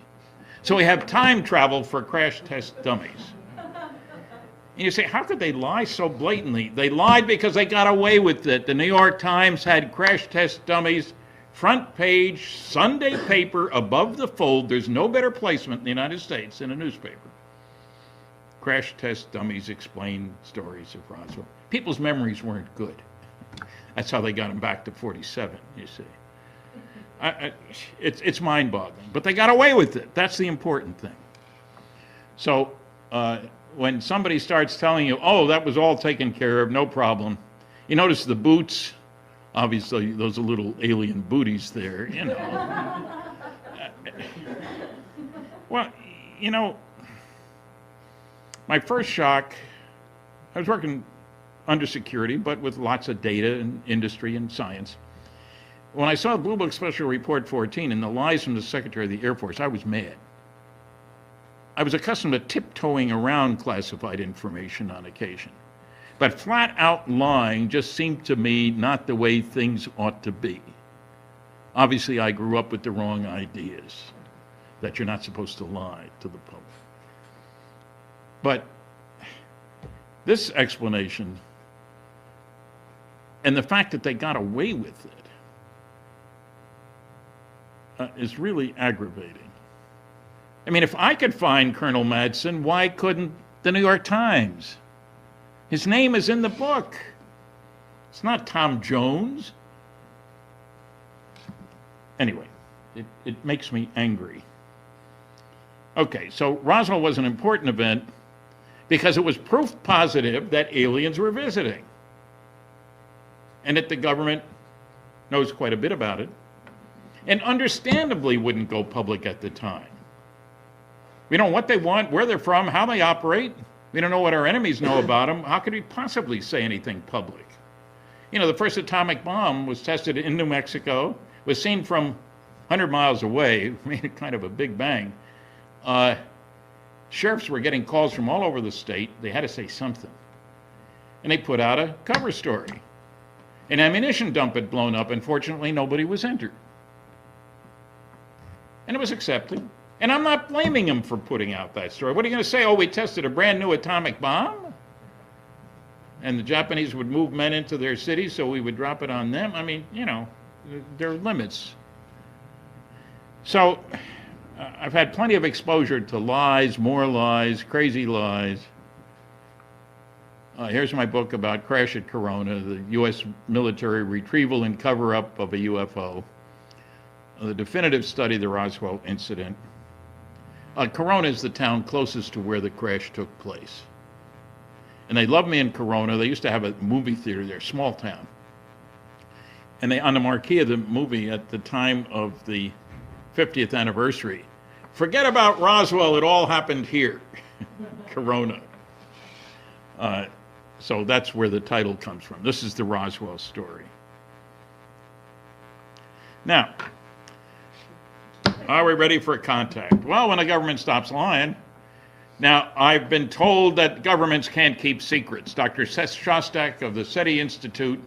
So we have time travel for crash test dummies. And you say, how could they lie so blatantly? They lied because they got away with it. The New York Times had crash test dummies, front page, Sunday paper, above the fold. There's no better placement in the United States in a newspaper. Crash test dummies explain stories of Roswell. People's memories weren't good. That's how they got them back to 47, you see. It's mind-boggling. But they got away with it. That's the important thing. So when somebody starts telling you, oh, that was all taken care of, no problem. You notice the boots, obviously those are little alien booties there, Well, my first shock, I was working under security, but with lots of data and industry and science. When I saw Blue Book Special Report 14 and the lies from the Secretary of the Air Force, I was mad. I was accustomed to tiptoeing around classified information on occasion. But flat out lying just seemed to me not the way things ought to be. Obviously, I grew up with the wrong ideas. that you're not supposed to lie to the public. But this explanation and the fact that they got away with it is really aggravating. I mean, if I could find Colonel Madsen, why couldn't the New York Times? His name is in the book. It's not Tom Jones. Anyway, it makes me angry. Okay, so Roswell was an important event because it was proof positive that aliens were visiting and that the government knows quite a bit about it and understandably wouldn't go public at the time. We don't know what they want, where they're from, how they operate. We don't know what our enemies know about them. How could we possibly say anything public? You know, the first atomic bomb was tested in New Mexico, was seen from 100 miles away, made it kind of a big bang. Sheriffs were getting calls from all over the state. They had to say something. And they put out a cover story. An ammunition dump had blown up. Unfortunately, nobody was injured. And it was accepted. And I'm not blaming them for putting out that story. What are you going to say? Oh, we tested a brand new atomic bomb? And the Japanese would move men into their cities, so we would drop it on them? I mean, you know, there are limits. So I've had plenty of exposure to lies, more lies, crazy lies. Here's my book about Crash at Corona, the U.S. military retrieval and cover-up of a UFO, the definitive study of the Roswell incident. Corona is the town closest to where the crash took place. And they love me in Corona. They used to have a movie theater there, small town. And they, on the marquee of the movie at the time of the 50th anniversary, forget about Roswell, it all happened here, Corona. So that's where the title comes from. This is the Roswell story. Now, are we ready for contact? Well, when the government stops lying. Now, I've been told that governments can't keep secrets. Dr. Seth Shostak of the SETI Institute,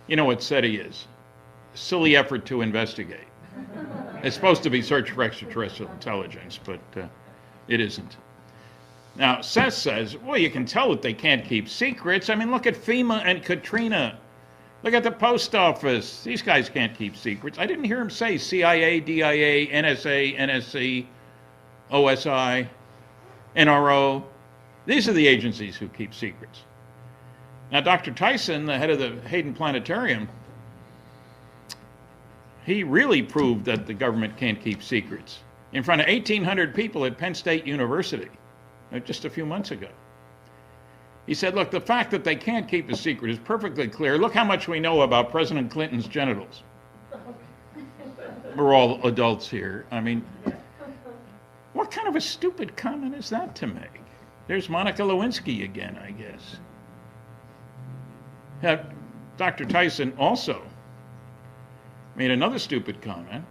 you know what SETI is? Silly effort to investigate. It's supposed to be search for extraterrestrial intelligence, but it isn't. Now, Seth says, well, you can tell that they can't keep secrets. I mean, look at FEMA and Katrina. Look at the post office. These guys can't keep secrets. I didn't hear him say CIA, DIA, NSA, NSC, OSI, NRO. These are the agencies who keep secrets. Now, Dr. Tyson, the head of the Hayden Planetarium, he really proved that the government can't keep secrets in front of 1,800 people at Penn State University just a few months ago. He said, look, the fact that they can't keep a secret is perfectly clear. Look how much we know about President Clinton's genitals. We're all adults here. I mean, what kind of a stupid comment is that to make? There's Monica Lewinsky again, I guess. Dr. Tyson also made another stupid comment.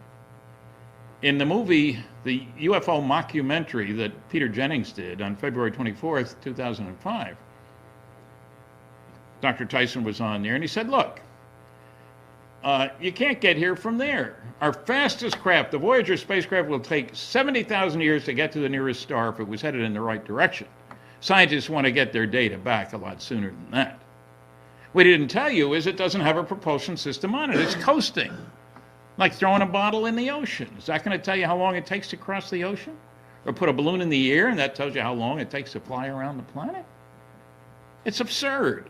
In the movie, the UFO mockumentary that Peter Jennings did on February 24th, 2005, Dr. Tyson was on there, and he said, look, you can't get here from there. Our fastest craft, the Voyager spacecraft, will take 70,000 years to get to the nearest star if it was headed in the right direction. Scientists want to get their data back a lot sooner than that. What he didn't tell you is it doesn't have a propulsion system on it. It's coasting, like throwing a bottle in the ocean. Is that going to tell you how long it takes to cross the ocean? Or put a balloon in the air and that tells you how long it takes to fly around the planet? It's absurd.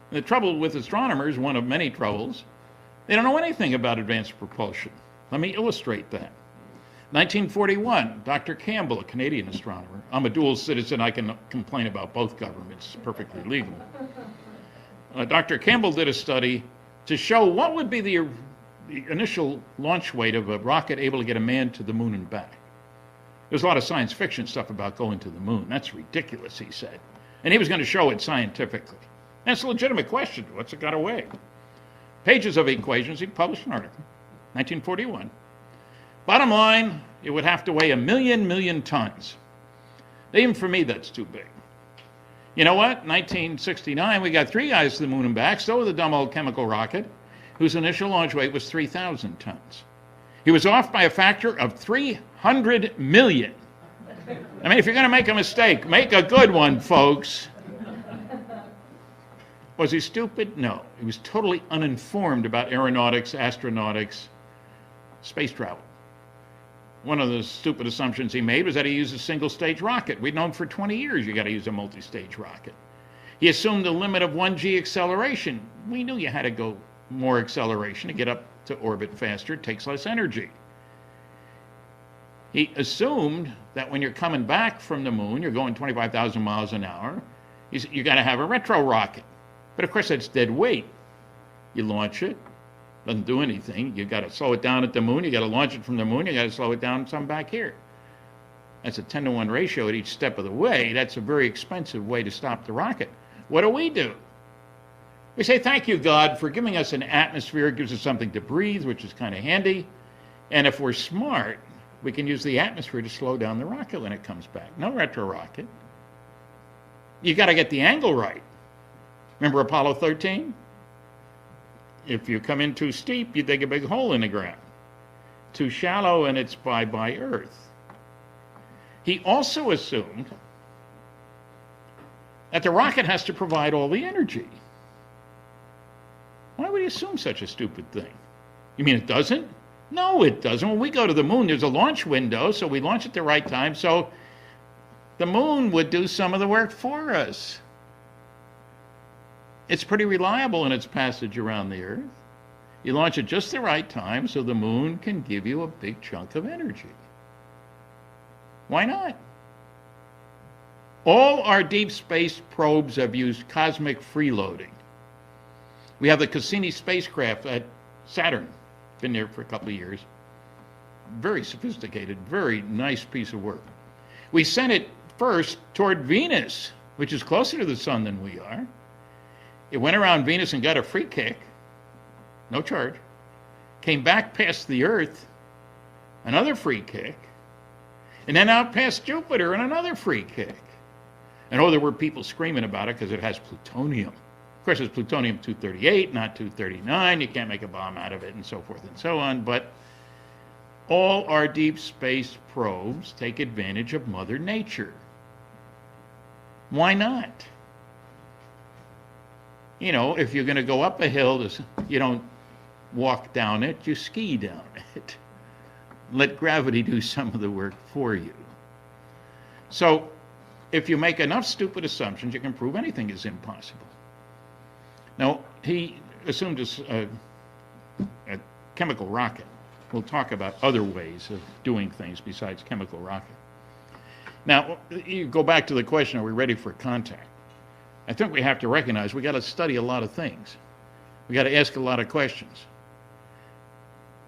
The trouble with astronomers, one of many troubles, they don't know anything about advanced propulsion. Let me illustrate that. 1941, Dr. Campbell, a Canadian astronomer. I'm a dual citizen. I can complain about both governments. It's perfectly legal. Dr. Campbell did a study to show what would be the initial launch weight of a rocket able to get a man to the moon and back. There's a lot of science fiction stuff about going to the moon. That's ridiculous, he said. And he was going to show it scientifically. That's a legitimate question. What's it got to weigh? Pages of equations. He published an article, 1941. Bottom line, it would have to weigh 1 million tons. Even for me, that's too big. You know what? 1969, we got 3 guys to the moon and back, still with a dumb old chemical rocket, whose initial launch weight was 3,000 tons. He was off by a factor of 300 million. I mean, if you're going to make a mistake, make a good one, folks. Was he stupid? No. He was totally uninformed about aeronautics, astronautics, space travel. One of the stupid assumptions he made was that he used a single-stage rocket. We'd known for 20 years you got to use a multi-stage rocket. He assumed the limit of 1g acceleration. We knew you had to go more acceleration to get up to orbit faster. It takes less energy. He assumed that when you're coming back from the moon, you're going 25,000 miles an hour, you got to have a retro rocket. But of course, that's dead weight. You launch it, doesn't do anything. You got to slow it down at the moon. You got to launch it from the moon. You got to slow it down some back here. That's a 10-to-1 ratio at each step of the way. That's a very expensive way to stop the rocket. What do? We say, thank you, God, for giving us an atmosphere. It gives us something to breathe, which is kind of handy. And if we're smart, we can use the atmosphere to slow down the rocket when it comes back. No retro rocket. You got to get the angle right. Remember Apollo 13? If you come in too steep, you dig a big hole in the ground. Too shallow, and it's bye-bye Earth. He also assumed that the rocket has to provide all the energy. Why would he assume such a stupid thing? You mean it doesn't? No, it doesn't. When we go to the moon, there's a launch window, so we launch at the right time, so the moon would do some of the work for us. It's pretty reliable in its passage around the Earth. You launch at just the right time so the moon can give you a big chunk of energy. Why not? All our deep space probes have used cosmic freeloading. We have the Cassini spacecraft at Saturn. Been there for a couple of years. Very sophisticated, very nice piece of work. We sent it first toward Venus, which is closer to the sun than we are. It went around Venus and got a free kick, no charge. Came back past the Earth, another free kick, and then out past Jupiter and another free kick. And there were people screaming about it because it has plutonium. Of course, it's plutonium-238, not 239. You can't make a bomb out of it, and so forth and so on. But all our deep space probes take advantage of Mother Nature. Why not? You know, if you're going to go up a hill, you don't walk down it, you ski down it. Let gravity do some of the work for you. So, if you make enough stupid assumptions, you can prove anything is impossible. Now, he assumed a chemical rocket. We'll talk about other ways of doing things besides chemical rocket. Now, you go back to the question, are we ready for contact? I think we have to recognize we got to study a lot of things. We got to ask a lot of questions.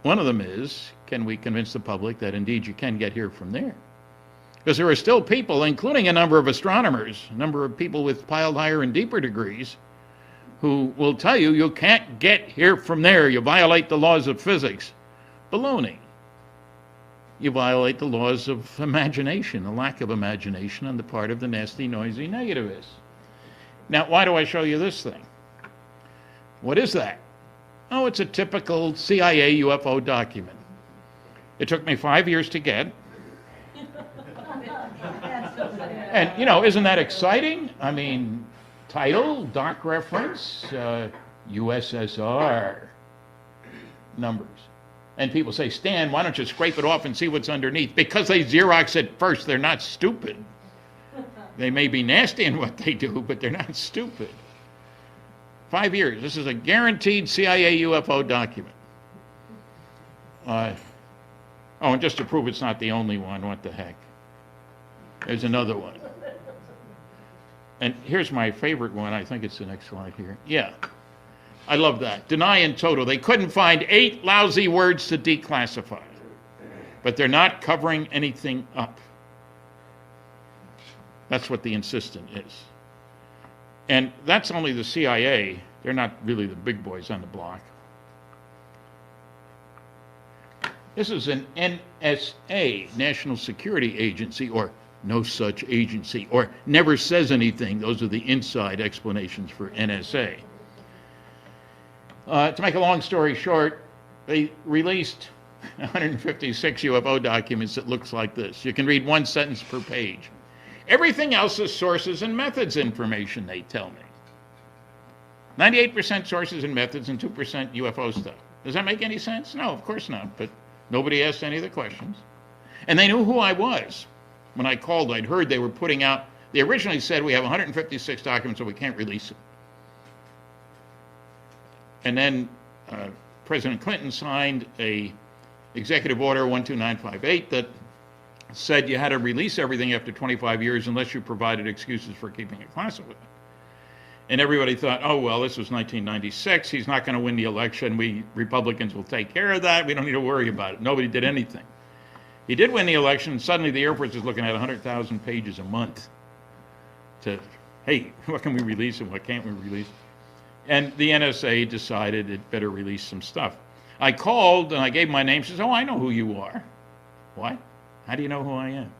One of them is, can we convince the public that indeed you can get here from there? Because there are still people, including a number of astronomers, a number of people with piled higher and deeper degrees, who will tell you you can't get here from there. You violate the laws of physics. Baloney. You violate the laws of imagination, the lack of imagination on the part of the nasty, noisy negativists. Now, why do I show you this thing? What is that? Oh, it's a typical CIA UFO document. It took me 5 years to get. And, you know, isn't that exciting? I mean, title, doc reference, USSR, numbers. And people say, Stan, why don't you scrape it off and see what's underneath? Because they Xerox it first, they're not stupid. They may be nasty in what they do, but they're not stupid. 5 years. This is a guaranteed CIA UFO document. And just to prove it's not the only one, what the heck? There's another one. And here's my favorite one. I think it's the next slide here. Yeah. I love that. Deny in toto. They couldn't find 8 lousy words to declassify. But they're not covering anything up. That's what the insistent is. And that's only the CIA. They're not really the big boys on the block. This is an NSA, National Security Agency, or no such agency, or never says anything. Those are the inside explanations for NSA. To make a long story short, they released 156 UFO documents that looks like this. You can read one sentence per page. Everything else is sources and methods information, they tell me. 98% sources and methods and 2% UFO stuff. Does that make any sense? No, of course not, but nobody asked any of the questions. And they knew who I was. When I called, I'd heard they were putting out, they originally said we have 156 documents, so we can't release them. And then President Clinton signed a executive order 12958 that said you had to release everything after 25 years unless you provided excuses for keeping it classified. And everybody thought, oh, well, this was 1996. He's not going to win the election. We Republicans will take care of that. We don't need to worry about it. Nobody did anything. He did win the election. And suddenly the Air Force is looking at 100,000 pages a month to, hey, what can we release and what can't we release? And the NSA decided it better release some stuff. I called and I gave my name. She says, oh, I know who you are. What? How do you know who I am?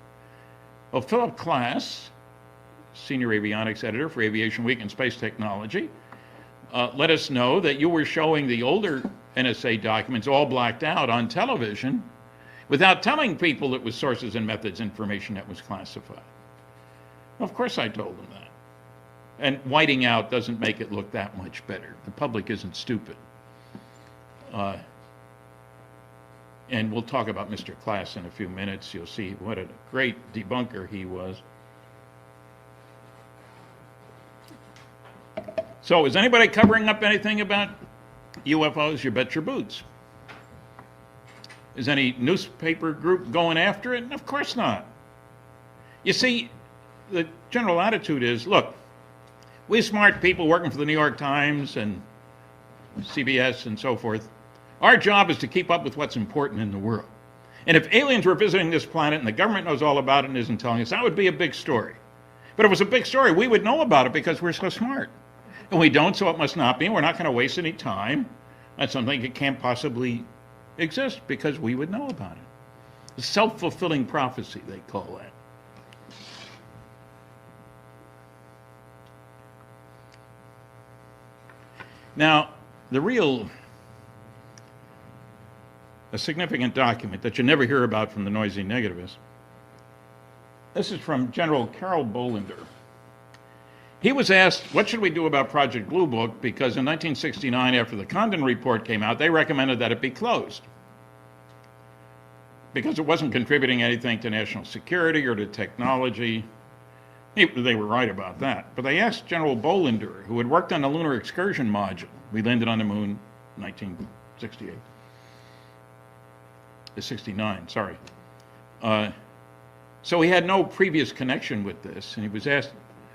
Well, Philip Klass, Senior Avionics Editor for Aviation Week and Space Technology, let us know that you were showing the older NSA documents all blacked out on television without telling people it was sources and methods information that was classified. Of course I told them that. And whiting out doesn't make it look that much better. The public isn't stupid. And we'll talk about Mr. Klass in a few minutes. You'll see what a great debunker he was. So is anybody covering up anything about UFOs? You bet your boots. Is any newspaper group going after it? Of course not. You see, the general attitude is, look, we smart people working for the New York Times and CBS and so forth, our job is to keep up with what's important in the world. And if aliens were visiting this planet and the government knows all about it and isn't telling us, that would be a big story. But if it was a big story, we would know about it because we're so smart. And we don't, so it must not be. We're not going to waste any time on something that can't possibly exist because we would know about it. Self-fulfilling prophecy, they call that. Now, a significant document that you never hear about from the noisy negativists. This is from General Carol Bolender. He was asked, what should we do about Project Blue Book? Because in 1969, after the Condon report came out, they recommended that it be closed because it wasn't contributing anything to national security or to technology. They were right about that. But they asked General Bolender, who had worked on the lunar excursion module. We landed on the moon in 1968. 69, sorry. So he had no previous connection with this, and he was asked,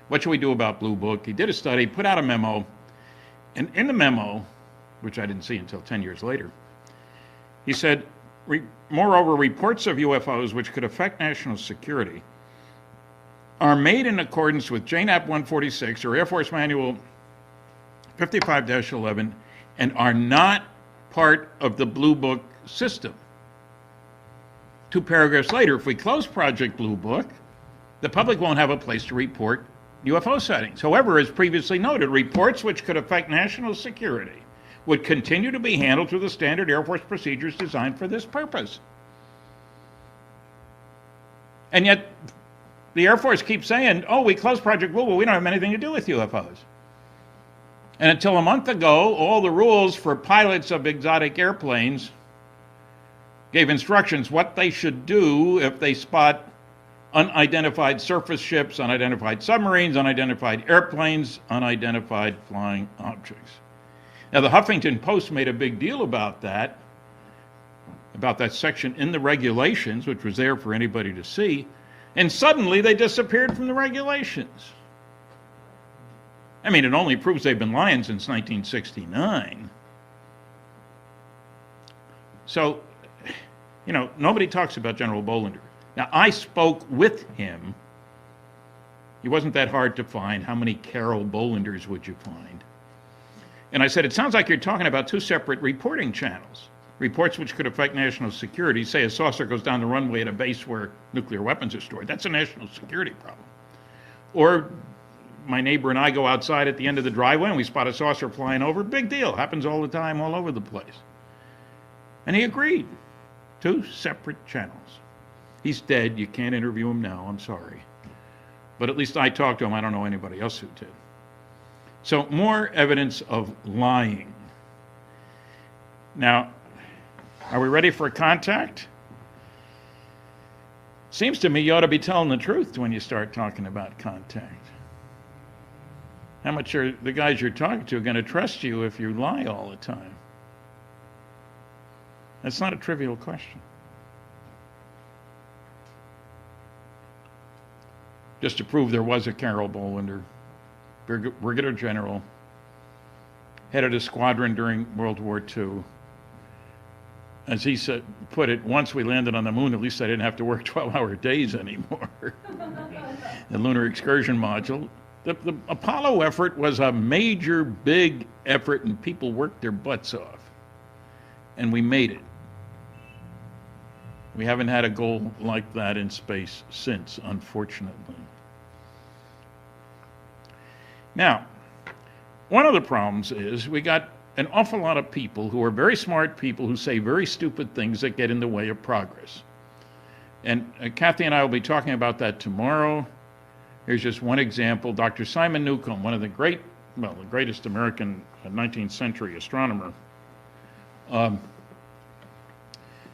what should we do about Blue Book? He did a study, put out a memo, and in the memo, which I didn't see until 10 years later, he said, moreover, reports of UFOs which could affect national security are made in accordance with JNAP 146 or Air Force Manual 55-11 and are not part of the Blue Book system. 2 paragraphs later, if we close Project Blue Book, the public won't have a place to report UFO sightings. However, as previously noted, reports which could affect national security would continue to be handled through the standard Air Force procedures designed for this purpose. And yet, the Air Force keeps saying, oh, we closed Project Blue Book, we don't have anything to do with UFOs. And until a month ago, all the rules for pilots of exotic airplanes gave instructions what they should do if they spot unidentified surface ships, unidentified submarines, unidentified airplanes, unidentified flying objects. Now, the Huffington Post made a big deal about that section in the regulations, which was there for anybody to see, and suddenly they disappeared from the regulations. I mean, it only proves they've been lying since 1969. So, you know, nobody talks about General Bolender. Now, I spoke with him. He wasn't that hard to find. How many Carol Bolenders would you find? And I said, it sounds like you're talking about 2 separate reporting channels. Reports which could affect national security. Say a saucer goes down the runway at a base where nuclear weapons are stored. That's a national security problem. Or my neighbor and I go outside at the end of the driveway and we spot a saucer flying over. Big deal. Happens all the time, all over the place. And he agreed. 2 separate channels. He's dead. You can't interview him now. I'm sorry. But at least I talked to him. I don't know anybody else who did. So more evidence of lying. Now, are we ready for contact? Seems to me you ought to be telling the truth when you start talking about contact. How much are the guys you're talking to going to trust you if you lie all the time? That's not a trivial question. Just to prove there was a Carol Bolander, Brigadier General, headed a squadron during World War II. As he said, put it, once we landed on the moon, at least I didn't have to work 12-hour days anymore. The Lunar Excursion Module. The Apollo effort was a major, big effort, and people worked their butts off. And we made it. We haven't had a goal like that in space since, unfortunately. Now, one of the problems is we got an awful lot of people who are very smart people who say very stupid things that get in the way of progress. And Kathy and I will be talking about that tomorrow. Here's just one example. Dr. Simon Newcomb, one of the greatest American 19th century astronomer,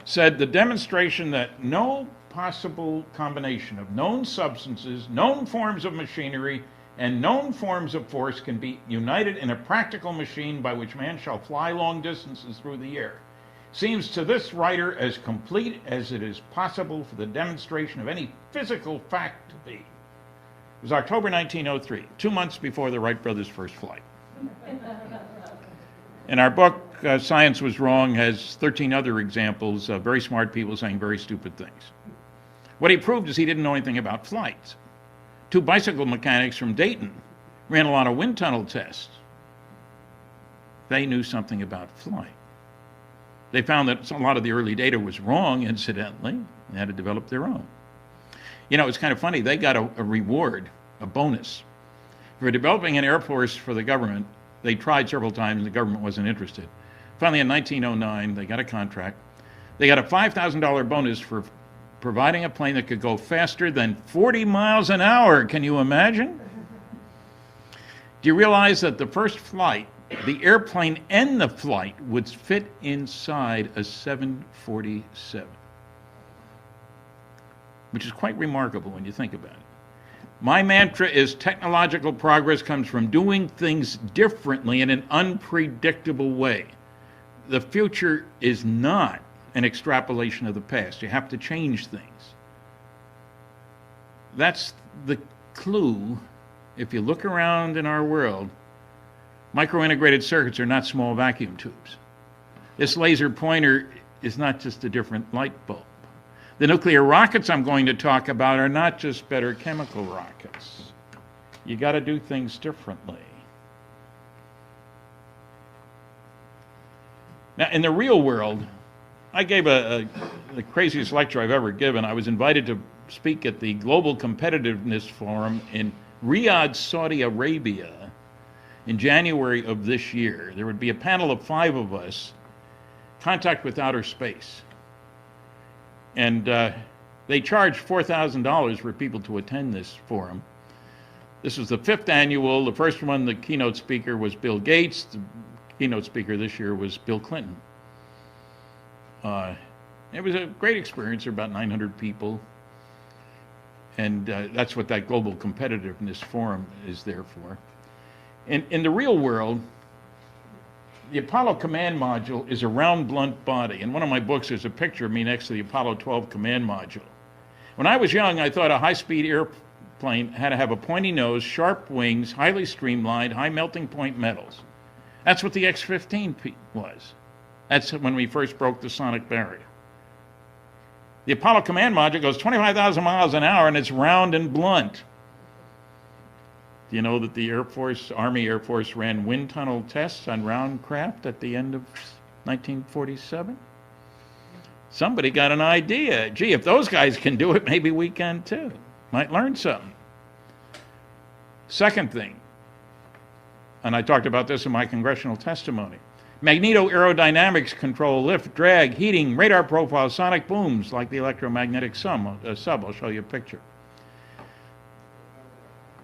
said the demonstration that no possible combination of known substances, known forms of machinery, and known forms of force can be united in a practical machine by which man shall fly long distances through the air seems to this writer as complete as it is possible for the demonstration of any physical fact to be. It was October 1903, 2 months before the Wright brothers' first flight. And our book, Science Was Wrong, has 13 other examples of very smart people saying very stupid things. What he proved is he didn't know anything about flights. 2 bicycle mechanics from Dayton ran a lot of wind tunnel tests. They knew something about flight. They found that a lot of the early data was wrong, incidentally. They had to develop their own. You know, it's kind of funny. They got a reward, a bonus, for developing an air force for the government. They tried several times, and the government wasn't interested. Finally, in 1909, they got a contract. They got a $5,000 bonus for providing a plane that could go faster than 40 miles an hour. Can you imagine? Do you realize that the first flight, the airplane and the flight would fit inside a 747? Which is quite remarkable when you think about it. My mantra is technological progress comes from doing things differently in an unpredictable way. The future is not an extrapolation of the past. You have to change things. That's the clue. If you look around in our world, micro-integrated circuits are not small vacuum tubes. This laser pointer is not just a different light bulb. The nuclear rockets I'm going to talk about are not just better chemical rockets. You got to do things differently. Now, in the real world, I gave the craziest lecture I've ever given. I was invited to speak at the Global Competitiveness Forum in Riyadh, Saudi Arabia, in January of this year. There would be a panel of 5 of us, contact with outer space. And they charged $4,000 for people to attend this forum. This was the 5th annual. The first one, the keynote speaker was Bill Gates. The keynote speaker this year was Bill Clinton. It was a great experience. There were about 900 people. And that's what that Global Competitiveness Forum is there for. In the real world, the Apollo command module is a round, blunt body. In one of my books, there's a picture of me next to the Apollo 12 command module. When I was young, I thought a high-speed airplane had to have a pointy nose, sharp wings, highly streamlined, high melting point metals. That's what the X-15 was. That's when we first broke the sonic barrier. The Apollo command module goes 25,000 miles an hour, and it's round and blunt. Do you know that the Air Force, Army Air Force, ran wind tunnel tests on round craft at the end of 1947? Somebody got an idea. Gee, if those guys can do it, maybe we can too. Might learn something. Second thing, and I talked about this in my congressional testimony, Magneto-aerodynamics control, lift, drag, heating, radar profile, sonic booms, like the electromagnetic sub. I'll show you a picture.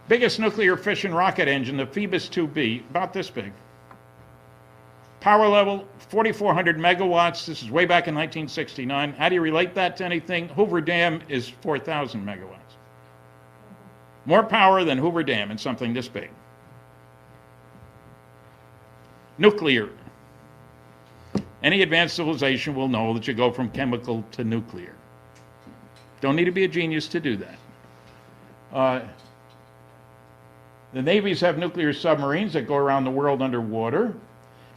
Biggest nuclear fission rocket engine, the Phoebus 2B, about this big. Power level, 4,400 megawatts. This is way back in 1969. How do you relate that to anything? Hoover Dam is 4,000 megawatts. More power than Hoover Dam in something this big. Nuclear. Any advanced civilization will know that you go from chemical to nuclear. Don't need to be a genius to do that. The navies have nuclear submarines that go around the world underwater.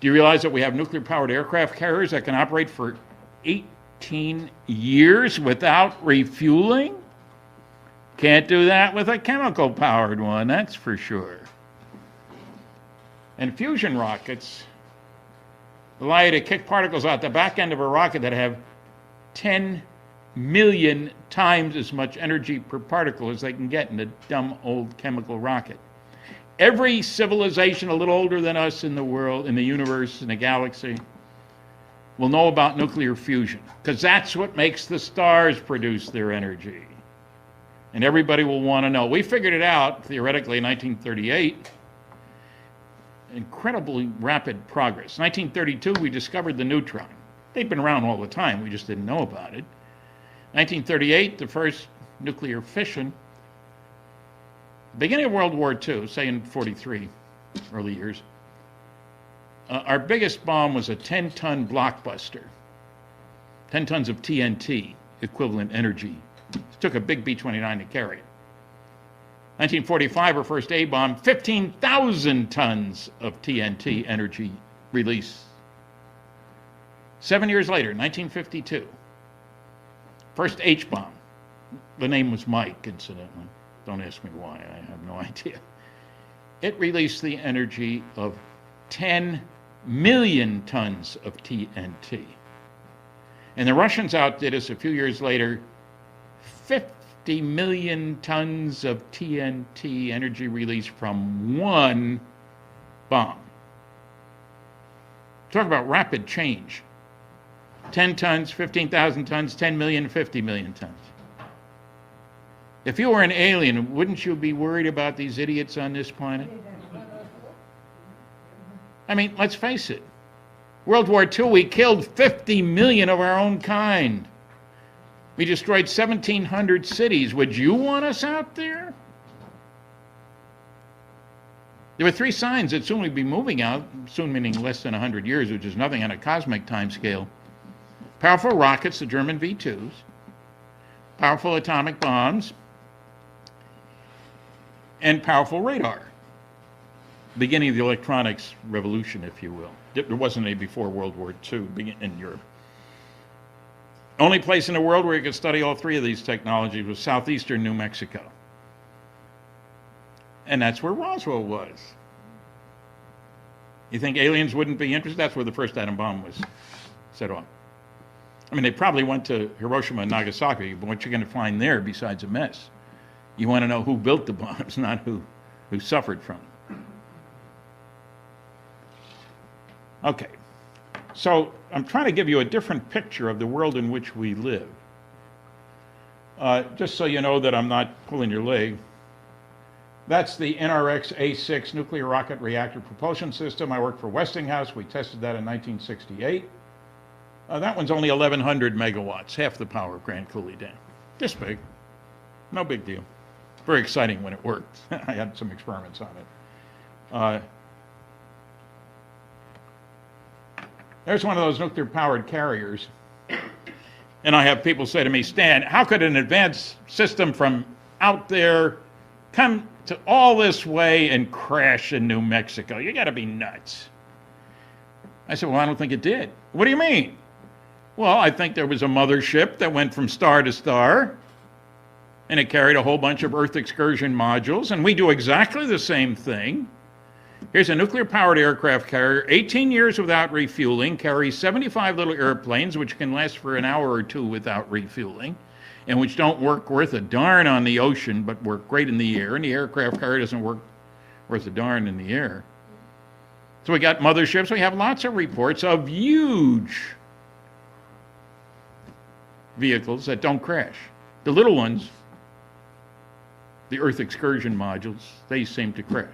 Do you realize that we have nuclear-powered aircraft carriers that can operate for 18 years without refueling? Can't do that with a chemical-powered one, that's for sure. And fusion rockets allow you to kick particles out the back end of a rocket that have 10 million times as much energy per particle as they can get in a dumb old chemical rocket. Every civilization a little older than us in the world, in the universe, in the galaxy, will know about nuclear fusion, because that's what makes the stars produce their energy. And everybody will want to know. We figured it out, theoretically, in 1938. Incredibly rapid progress. 1932, we discovered the neutron. They'd been around all the time, we just didn't know about it. 1938, the first nuclear fission. Beginning of World War II, say in 43, early years, our biggest bomb was a 10-ton blockbuster. 10 tons of TNT, equivalent energy. It took a big B-29 to carry it. 1945, our first A-bomb, 15,000 tons of TNT energy release. 7 years later, 1952, first H-bomb. The name was Mike, incidentally. Don't ask me why, I have no idea. It released the energy of 10 million tons of TNT. And the Russians outdid us a few years later, 50 million tons of TNT energy released from one bomb. Talk about rapid change. 10 tons, 15,000 tons, 10 million, 50 million tons. If you were an alien, wouldn't you be worried about these idiots on this planet? I mean, let's face it. World War II, we killed 50 million of our own kind. We destroyed 1,700 cities. Would you want us out there? There were 3 signs that soon we'd be moving out, soon meaning less than 100 years, which is nothing on a cosmic time scale. Powerful rockets, the German V-2s, powerful atomic bombs, and powerful radar. Beginning of the electronics revolution, if you will. There wasn't any before World War II in Europe. Only place in the world where you could study all 3 of these technologies was southeastern New Mexico. And that's where Roswell was. You think aliens wouldn't be interested? That's where the first atom bomb was set off. I mean, they probably went to Hiroshima and Nagasaki, but what you're going to find there besides a mess? You want to know who built the bombs, not who suffered from them. Okay, so I'm trying to give you a different picture of the world in which we live. Just so you know that I'm not pulling your leg. That's the NRX A6 nuclear rocket reactor propulsion system. I worked for Westinghouse. We tested that in 1968. That one's only 1,100 megawatts, half the power of Grand Coulee Dam. This big. No big deal. Very exciting when it worked. I had some experiments on it. There's one of those nuclear-powered carriers. And I have people say to me, Stan, how could an advanced system from out there come to all this way and crash in New Mexico? You got to be nuts. I said, well, I don't think it did. What do you mean? Well, I think there was a mothership that went from star to star, and it carried a whole bunch of Earth excursion modules, and we do exactly the same thing. Here's a nuclear-powered aircraft carrier, 18 years without refueling, carries 75 little airplanes, which can last for an hour or 2 without refueling, and which don't work worth a darn on the ocean, but work great in the air, and the aircraft carrier doesn't work worth a darn in the air. So we got motherships. We have lots of reports of huge vehicles that don't crash. The little ones, the Earth excursion modules, they seem to crash.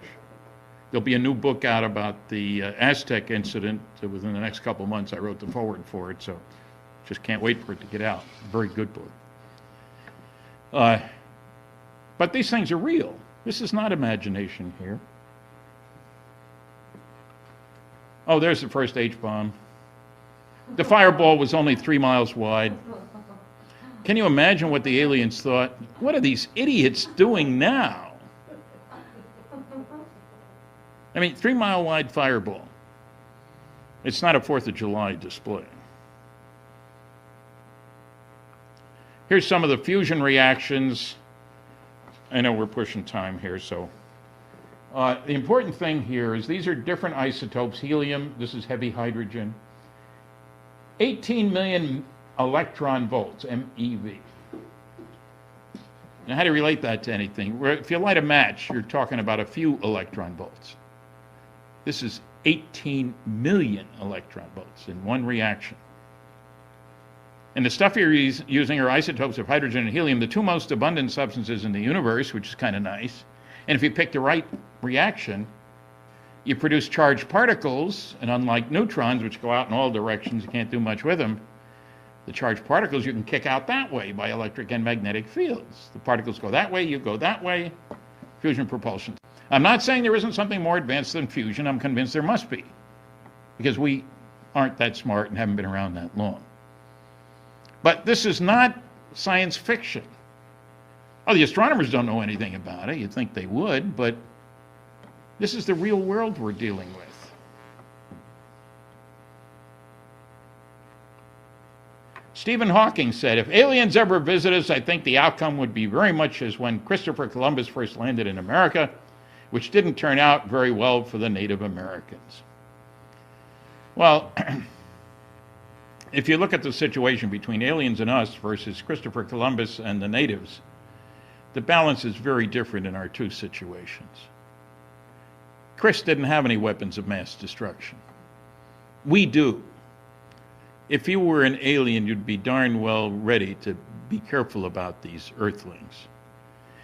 There'll be a new book out about the Aztec incident within the next couple months. I wrote the foreword for it, so just can't wait for it to get out. Very good book. But these things are real. This is not imagination here. Oh, there's the first H-bomb. The fireball was only 3 miles wide. Can you imagine what the aliens thought? What are these idiots doing now? I mean, 3 mile wide fireball. It's not a 4th of July display. Here's some of the fusion reactions. I know we're pushing time here, so. The important thing here is these are different isotopes. Helium, this is heavy hydrogen. 18 million electron volts, MeV. Now, how do you relate that to anything? If you light a match, you're talking about a few electron volts. This is 18 million electron volts in one reaction. And the stuff you're using are isotopes of hydrogen and helium, the two most abundant substances in the universe, which is kind of nice. And if you pick the right reaction, you produce charged particles, and unlike neutrons, which go out in all directions, you can't do much with them, the charged particles you can kick out that way by electric and magnetic fields. The particles go that way, you go that way, fusion propulsion. I'm not saying there isn't something more advanced than fusion. I'm convinced there must be, because we aren't that smart and haven't been around that long. But this is not science fiction. Oh, the astronomers don't know anything about it. You'd think they would, but this is the real world we're dealing with. Stephen Hawking said, if aliens ever visit us, I think the outcome would be very much as when Christopher Columbus first landed in America, which didn't turn out very well for the Native Americans. Well, if you look at the situation between aliens and us versus Christopher Columbus and the natives, the balance is very different in our two situations. Chris didn't have any weapons of mass destruction. We do. If you were an alien, you'd be darn well ready to be careful about these Earthlings.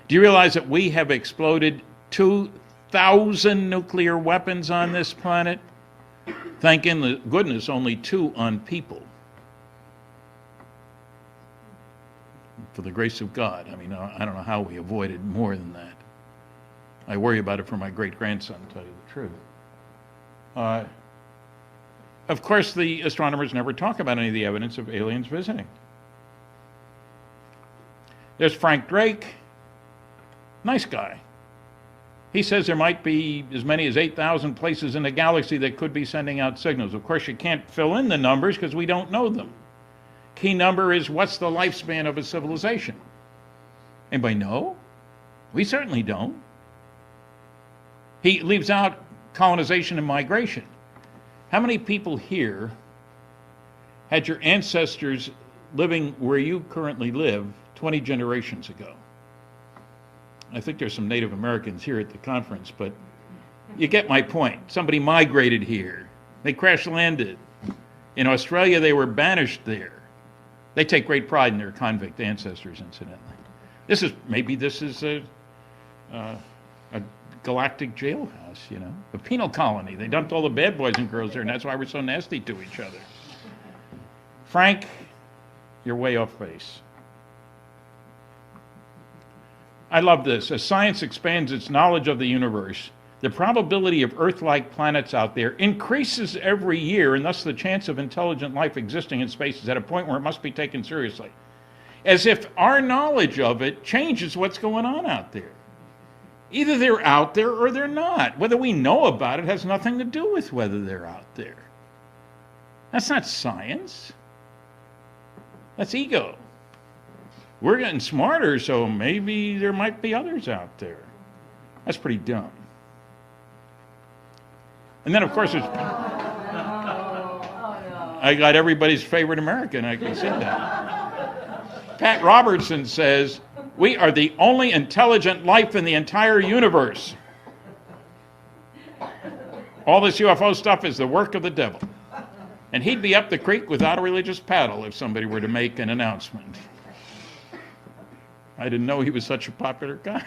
Do you realize that we have exploded 2,000 nuclear weapons on this planet? Thank goodness only 2 on people. For the grace of God. I mean, I don't know how we avoided more than that. I worry about it for my great-grandson, to tell you the truth. Of course, the astronomers never talk about any of the evidence of aliens visiting. There's Frank Drake. Nice guy. He says there might be as many as 8,000 places in the galaxy that could be sending out signals. Of course, you can't fill in the numbers because we don't know them. Key number is, what's the lifespan of a civilization? Anybody know? We certainly don't. He leaves out colonization and migration. How many people here had your ancestors living where you currently live 20 generations ago? I think there's some Native Americans here at the conference, but you get my point. Somebody migrated here. They crash landed. In Australia, they were banished there. They take great pride in their convict ancestors, incidentally. Maybe this is a galactic jailhouse, you know, a penal colony. They dumped all the bad boys and girls there, and that's why we're so nasty to each other. Frank, you're way off base. I love this. As science expands its knowledge of the universe, the probability of Earth-like planets out there increases every year, and thus the chance of intelligent life existing in space is at a point where it must be taken seriously. As if our knowledge of it changes what's going on out there. Either they're out there or they're not. Whether we know about it has nothing to do with whether they're out there. That's not science. That's ego. We're getting smarter, so maybe there might be others out there. That's pretty dumb. And then, of course, there's... I got everybody's favorite American, I can see that. Pat Robertson says, we are the only intelligent life in the entire universe. All this UFO stuff is the work of the devil. And he'd be up the creek without a religious paddle if somebody were to make an announcement. I didn't know he was such a popular guy.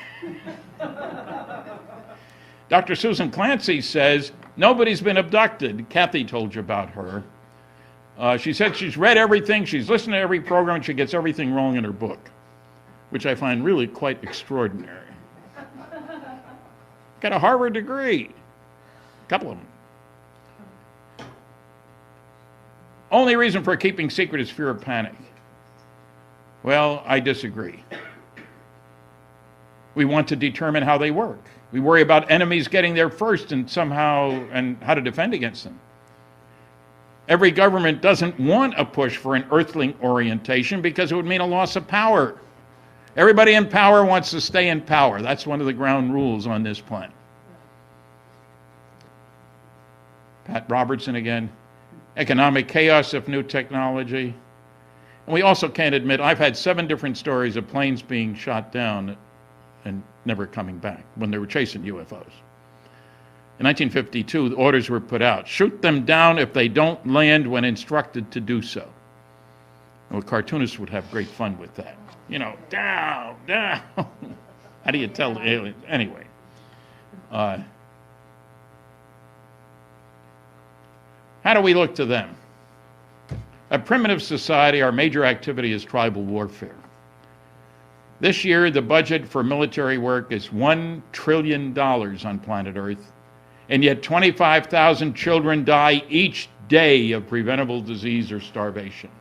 Dr. Susan Clancy says, nobody's been abducted. Kathy told you about her. She said she's read everything, she's listened to every program, and she gets everything wrong in her book, which I find really quite extraordinary. Got a Harvard degree. A couple of them. Only reason for keeping secret is fear of panic. Well, I disagree. We want to determine how they work. We worry about enemies getting there first and how to defend against them. Every government doesn't want a push for an earthling orientation because it would mean a loss of power. Everybody in power wants to stay in power. That's one of the ground rules on this planet. Pat Robertson again. Economic chaos of new technology. And we also can't admit, I've had 7 different stories of planes being shot down and never coming back when they were chasing UFOs. In 1952, the orders were put out. Shoot them down if they don't land when instructed to do so. Well, cartoonists would have great fun with that. You know, down, down. How do you tell the aliens? Anyway. How do we look to them? A primitive society, our major activity is tribal warfare. This year, the budget for military work is $1 trillion on planet Earth, and yet 25,000 children die each day of preventable disease or starvation.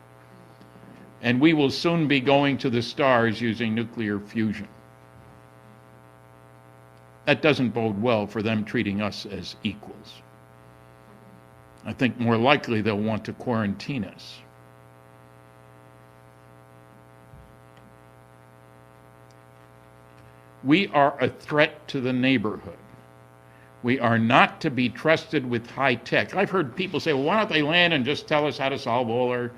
And we will soon be going to the stars using nuclear fusion. That doesn't bode well for them treating us as equals. I think more likely they'll want to quarantine us. We are a threat to the neighborhood. We are not to be trusted with high tech. I've heard people say, well, why don't they land and just tell us how to solve all our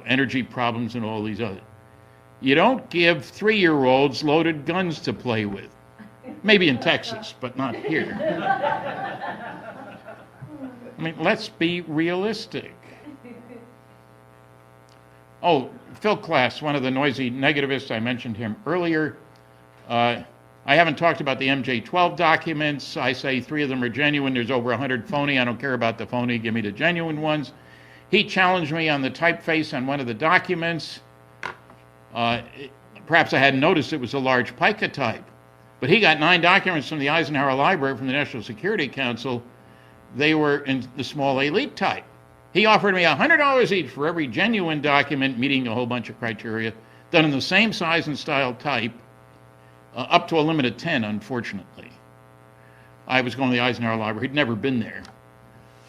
energy problems and all these other. You don't give 3-year-olds loaded guns to play with. Maybe in Texas, but not here. I mean, let's be realistic. Oh, Phil Klass, one of the noisy negativists, I mentioned him earlier. I haven't talked about the MJ-12 documents. I say 3 of them are genuine. There's over 100 phony. I don't care about the phony. Give me the genuine ones. He challenged me on the typeface on one of the documents. Perhaps I hadn't noticed it was a large pica type. But he got 9 documents from the Eisenhower Library from the National Security Council. They were in the small elite type. He offered me $100 each for every genuine document meeting a whole bunch of criteria, done in the same size and style type, up to a limit of 10, unfortunately. I was going to the Eisenhower Library. He'd never been there.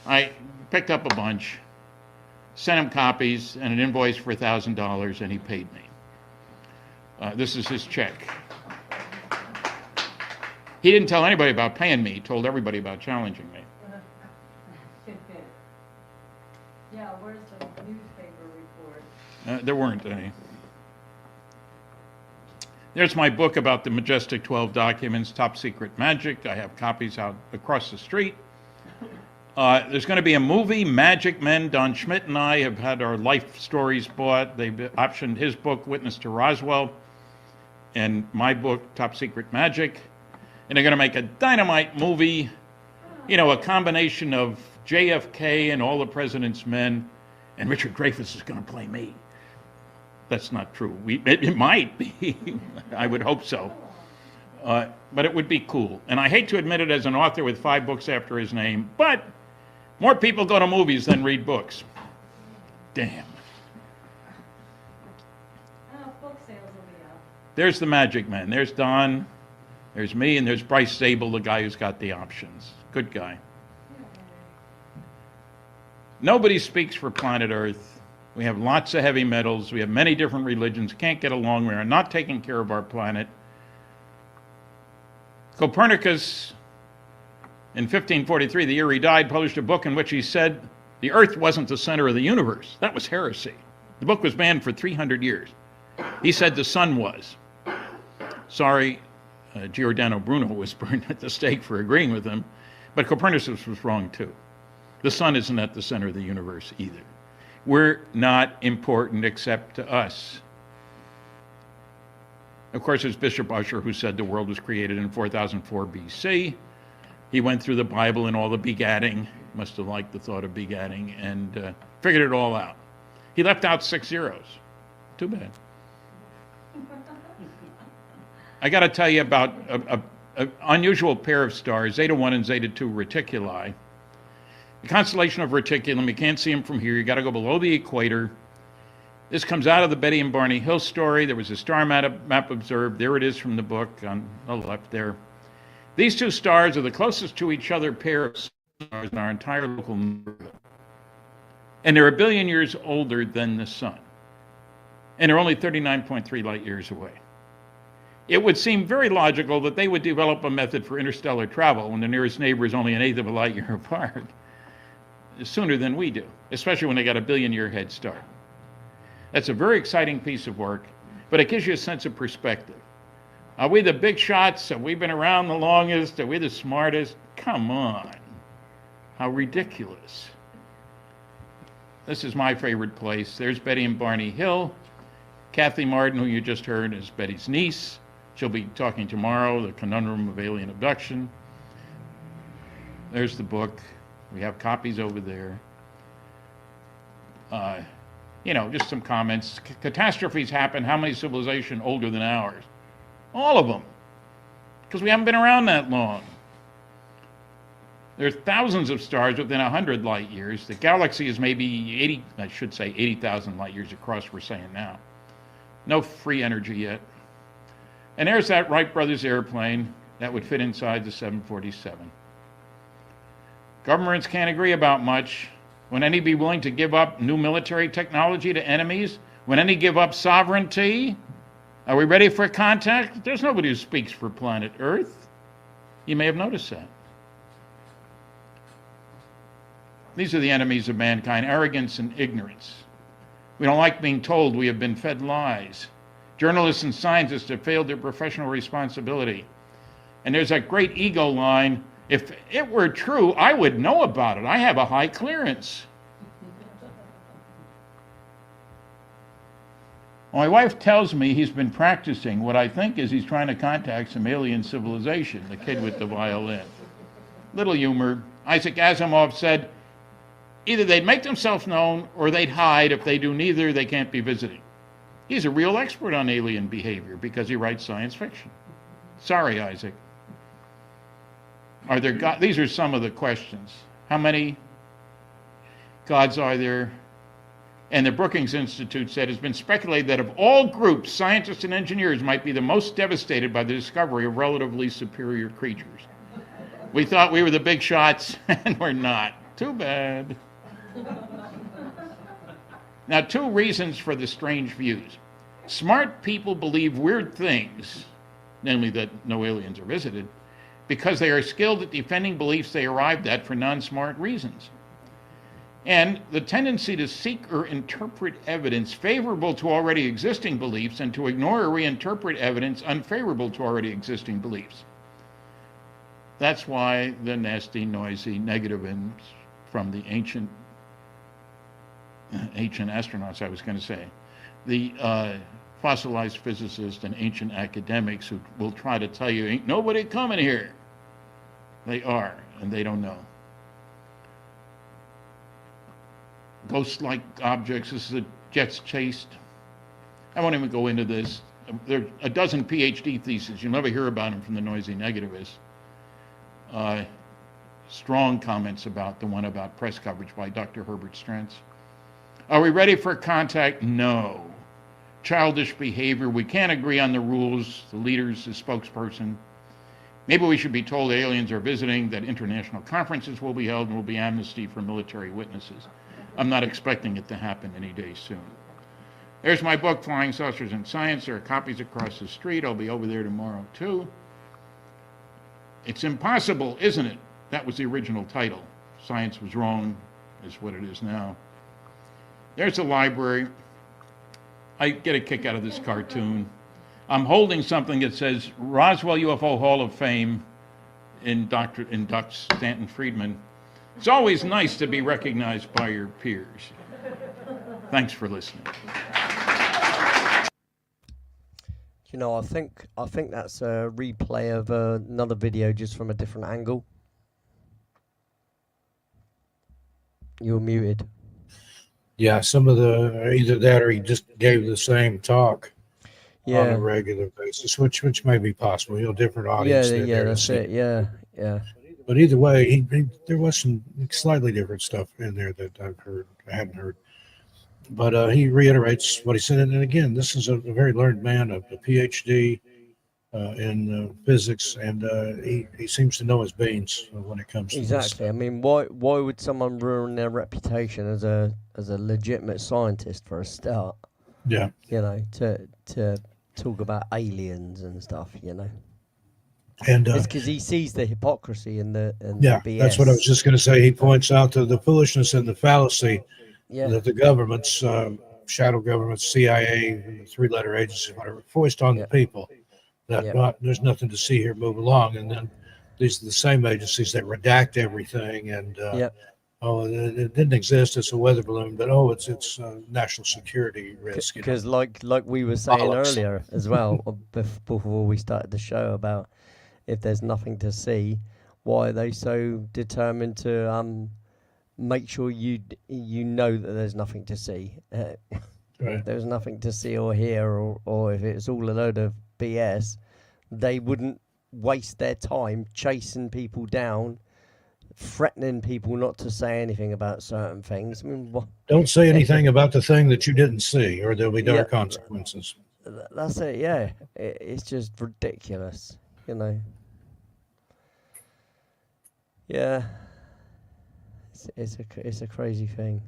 I picked up a bunch, sent him copies and an invoice for $1,000, and he paid me. This is his check. He didn't tell anybody about paying me. He told everybody about challenging me. Yeah, where's the newspaper report? There weren't any. There's my book about the Majestic 12 documents, Top Secret Magic. I have copies out across the street. There's going to be a movie, Magic Men. Don Schmidt and I have had our life stories bought. They've optioned his book, Witness to Roswell, and my book, Top Secret Magic. And they're going to make a dynamite movie, you know, a combination of JFK and all the president's men, and Richard Dreyfuss is going to play me. That's not true. It might be. I would hope so. But it would be cool. And I hate to admit it as an author with 5 books after his name, but more people go to movies than read books. Damn. Book sales will be up. There's the Magic Man. There's Don. There's me, and there's Bryce Zabel, the guy who's got the options. Good guy. Nobody speaks for planet Earth. We have lots of heavy metals. We have many different religions. Can't get along. We are not taking care of our planet. Copernicus, in 1543, the year he died, published a book in which he said the Earth wasn't the center of the universe. That was heresy. The book was banned for 300 years. He said the sun was. Sorry, Giordano Bruno was burned at the stake for agreeing with him. But Copernicus was wrong too. The sun isn't at the center of the universe either. We're not important except to us. Of course, it's Bishop Ussher who said the world was created in 4004 BC. He went through the Bible and all the begatting, must have liked the thought of begatting, and figured it all out. He left out 6 zeros. Too bad. I got to tell you about an unusual pair of stars, Zeta 1 and Zeta 2 Reticuli. The constellation of Reticulum, you can't see them from here. You got to go below the equator. This comes out of the Betty and Barney Hill story. There was a star map observed. There it is from the book on the left there. These 2 stars are the closest to each other pair of stars in our entire local neighborhood. And they're 1 billion years older than the sun. And they're only 39.3 light years away. It would seem very logical that they would develop a method for interstellar travel when the nearest neighbor is only 1/8 of a light year apart, sooner than we do, especially when they got a 1 billion year head start. That's a very exciting piece of work, but it gives you a sense of perspective. Are we the big shots? Have we been around the longest? Are we the smartest? Come on. How ridiculous. This is my favorite place. There's Betty and Barney Hill. Kathy Martin, who you just heard, is Betty's niece. She'll be talking tomorrow, The Conundrum of Alien Abduction. There's the book. We have copies over there. Just some comments. Catastrophes happen. How many civilizations older than ours? All of them. Because we haven't been around that long. There's thousands of stars within 100 light years. The galaxy is maybe 80,000 light years across, we're saying now. No free energy yet. And there's that Wright brothers airplane that would fit inside the 747. Governments can't agree about much. Would any be willing to give up new military technology to enemies? Would any give up sovereignty? Are we ready for contact? There's nobody who speaks for planet Earth. You may have noticed that. These are the enemies of mankind, arrogance and ignorance. We don't like being told we have been fed lies. Journalists and scientists have failed their professional responsibility. And there's that great ego line, if it were true, I would know about it. I have a high clearance. My wife tells me he's been practicing. What I think is he's trying to contact some alien civilization, the kid with the violin. Little humor. Isaac Asimov said, either they'd make themselves known or they'd hide. If they do neither, they can't be visiting. He's a real expert on alien behavior because he writes science fiction. Sorry, Isaac. Are there God? These are some of the questions. How many gods are there? And the Brookings Institute said it's been speculated that of all groups, scientists and engineers might be the most devastated by the discovery of relatively superior creatures. We thought we were the big shots, and we're not. Too bad. Now, 2 reasons for the strange views. Smart people believe weird things, namely that no aliens are visited, because they are skilled at defending beliefs they arrived at for non-smart reasons. And the tendency to seek or interpret evidence favorable to already existing beliefs and to ignore or reinterpret evidence unfavorable to already existing beliefs. That's why the nasty, noisy negativisms from the ancient astronauts, I was going to say, the fossilized physicists and ancient academics who will try to tell you, ain't nobody coming here. They are, and they don't know. Ghost-like objects, this is a jets chased. I won't even go into this. There are a dozen PhD theses. You'll never hear about them from the noisy negativists. Strong comments about the one about press coverage by Dr. Herbert Strentz. Are we ready for contact? No. Childish behavior. We can't agree on the rules. The leader's the spokesperson. Maybe we should be told aliens are visiting, that international conferences will be held, and will be amnesty for military witnesses. I'm not expecting it to happen any day soon. There's my book, Flying Saucers in Science. There are copies across the street. I'll be over there tomorrow, too. It's impossible, isn't it? That was the original title. Science Was Wrong is what it is now. There's a library. I get a kick out of this cartoon. I'm holding something that says Roswell UFO Hall of Fame. in Dr. Stanton Friedman. It's always nice to be recognized by your peers. Thanks for listening. You know, I think that's a replay of another video just from a different angle. You're muted. Yeah, some of the either that or he just gave the same talk on Yeah, a regular basis, which may be possible. You know, different yeah, audience. they're yeah. there to That's see. it. Yeah, yeah. But either way, there was some slightly different stuff in there that I hadn't heard. But he reiterates what he said, and again, this is a very learned man, a PhD in physics, and he seems to know his beans when it comes to this Exactly. I stuff. mean, why would someone ruin their reputation as a legitimate scientist for a start? Yeah, You know, to talk about aliens and stuff. You know, and it's because he sees the hypocrisy and the yeah, BS. that's what I was just going to say. He points out the foolishness and the fallacy Yeah, that the governments, shadow governments, CIA, three-letter agencies, whatever, foist on yeah, the people. That yeah. there's nothing to see here, move along. And then these are the same agencies that redact everything and Yeah. oh, it didn't exist, it's a weather balloon, but oh, it's a national security risk. Because like we were saying Bollocks. earlier as well, before we started the show, about if there's nothing to see, why are they so determined to make sure you know that there's nothing to see? Right. If there's nothing to see or hear, or if it's all a load of BS, they wouldn't waste their time chasing people down, threatening people not to say anything about certain things. I mean, Don't say anything about the thing that you didn't see, or there'll be Yeah. dire consequences. That's it. Yeah, it's just ridiculous. You know. Yeah. It's a crazy thing.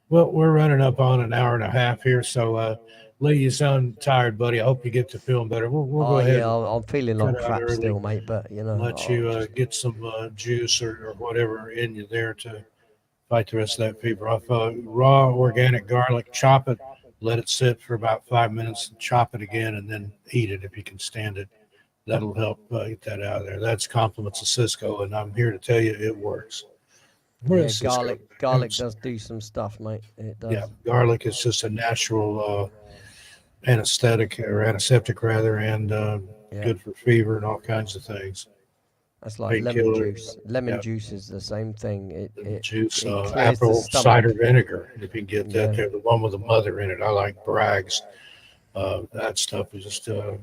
Well, we're running up on an hour and a half here, so Lee, you sound tired, buddy. I hope you get to feeling better. We'll go ahead. Yeah, I'm feeling cut like out crap early, still, mate. But you know, let you get some juice or whatever in you there to fight the rest of that fever off. Raw organic garlic, chop it, let it sit for about 5 minutes, chop it again, and then eat it if you can stand it. That'll help get that out of there. That's compliments of Cisco, and I'm here to tell you it works. Where yeah, is Cisco? garlic does do some stuff, mate. It does. Yeah, garlic is just a natural anesthetic or antiseptic rather, and Yeah. good for fever and all kinds of things. That's like lemon Painkiller. juice. Lemon Yeah. juice is the same thing. It Juice, it clears the apple stomach. cider vinegar. If you can get that, Yeah. there, the one with the mother in it. I like Bragg's. That stuff is just. I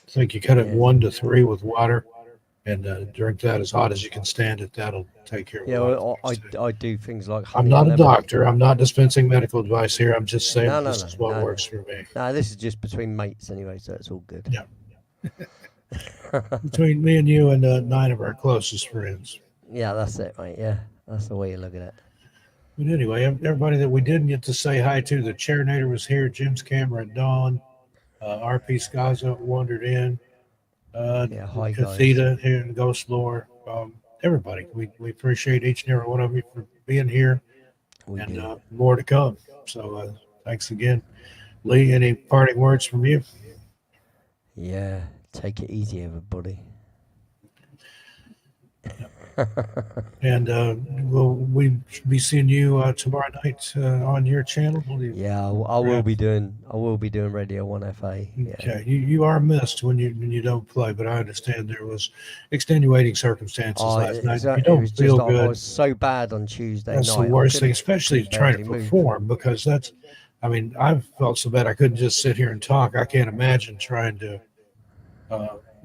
think you cut it Yeah. 1 to 3 with water, and drink that as hot as you can stand it. That'll take care of. Yeah, a lot well, of things, too. I do things like I'm honey not and a lemon. doctor. I'm not dispensing medical advice here. I'm just saying No, this is what no. works for me. No, this is just between mates anyway, so it's all good. Yeah. Between me and you and 9 of our closest friends. Yeah, that's it, mate. Yeah, that's the way you look at it. But anyway, everybody that we didn't get to say hi to, the Chairnator was here, Jim's camera at dawn, RP Skaza wandered in, Yeah, hi guys. Catheta here in Ghost Lore. Everybody, we appreciate each and every one of you for being here, We and do. more to come. So thanks again. Lee, any parting words from you? Yeah, take it easy, everybody. And will we be seeing you tomorrow night on your channel? Yeah, I will be doing Radio 1FA. Yeah. Okay, you are missed when you don't play, but I understand there was extenuating circumstances last night. If you It don't was feel just, I good, was so bad on Tuesday that's night. the worst thing, especially couldn't trying to barely move. perform, because I mean, I've felt so bad I couldn't just sit here and talk. I can't imagine trying to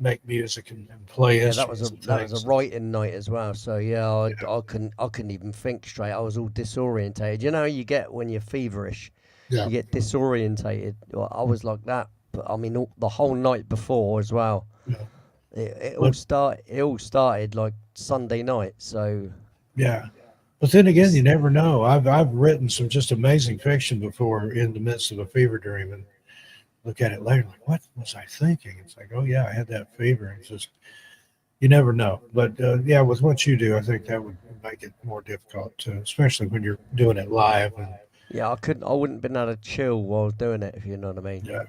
make music and play Yeah, instruments. that was a writing night as well. So yeah, I couldn't even think straight. I was all disorientated. You know, you get when you're feverish, Yeah. you get disorientated. Well, I was like that, but I mean the whole night before as well. Yeah. It all started like Sunday night. So Yeah. But then again, you never know. I've written some just amazing fiction before in the midst of a fever dream, and look at it later like, what was I thinking? It's like, oh yeah, I had that fever. It's just, you never know. But yeah, with what you do, I think that would make it more difficult, especially when you're doing it live and Yeah, I wouldn't been able to chill while I was doing it, if you know what I mean. Yeah.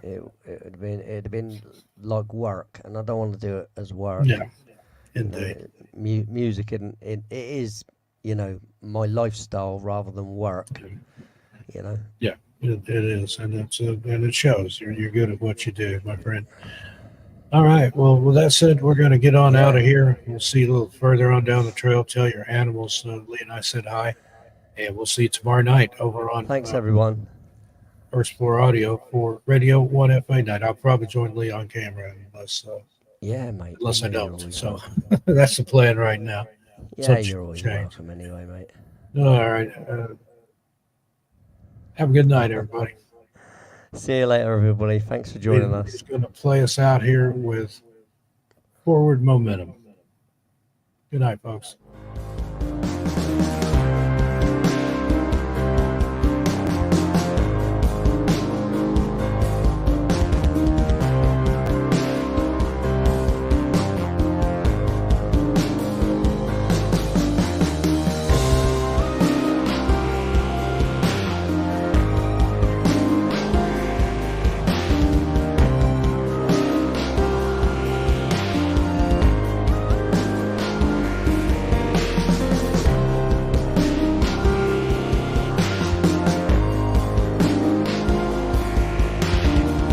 It'd been like work, and I don't want to do it as work. Yeah, You know, indeed. music, it is, you know, my lifestyle rather than work. You know. Yeah, it is, and and it shows. You're good at what you do, my friend. All right. Well, with that said, we're going to get on out of here. We'll see you a little further on down the trail. Tell your animals Lee and I said hi, and we'll see you tomorrow night over on Thanks, everyone. First Floor Audio for Radio 1FA night. I'll probably join Lee on camera Yeah, mate. unless I You're don't. always So welcome. that's the plan right now. Yeah, Subject you're always change. welcome anyway, mate. All right. Have a good night, everybody. See you later, everybody. Thanks for joining us. He's going to play us out here with Forward Momentum. Good night, folks.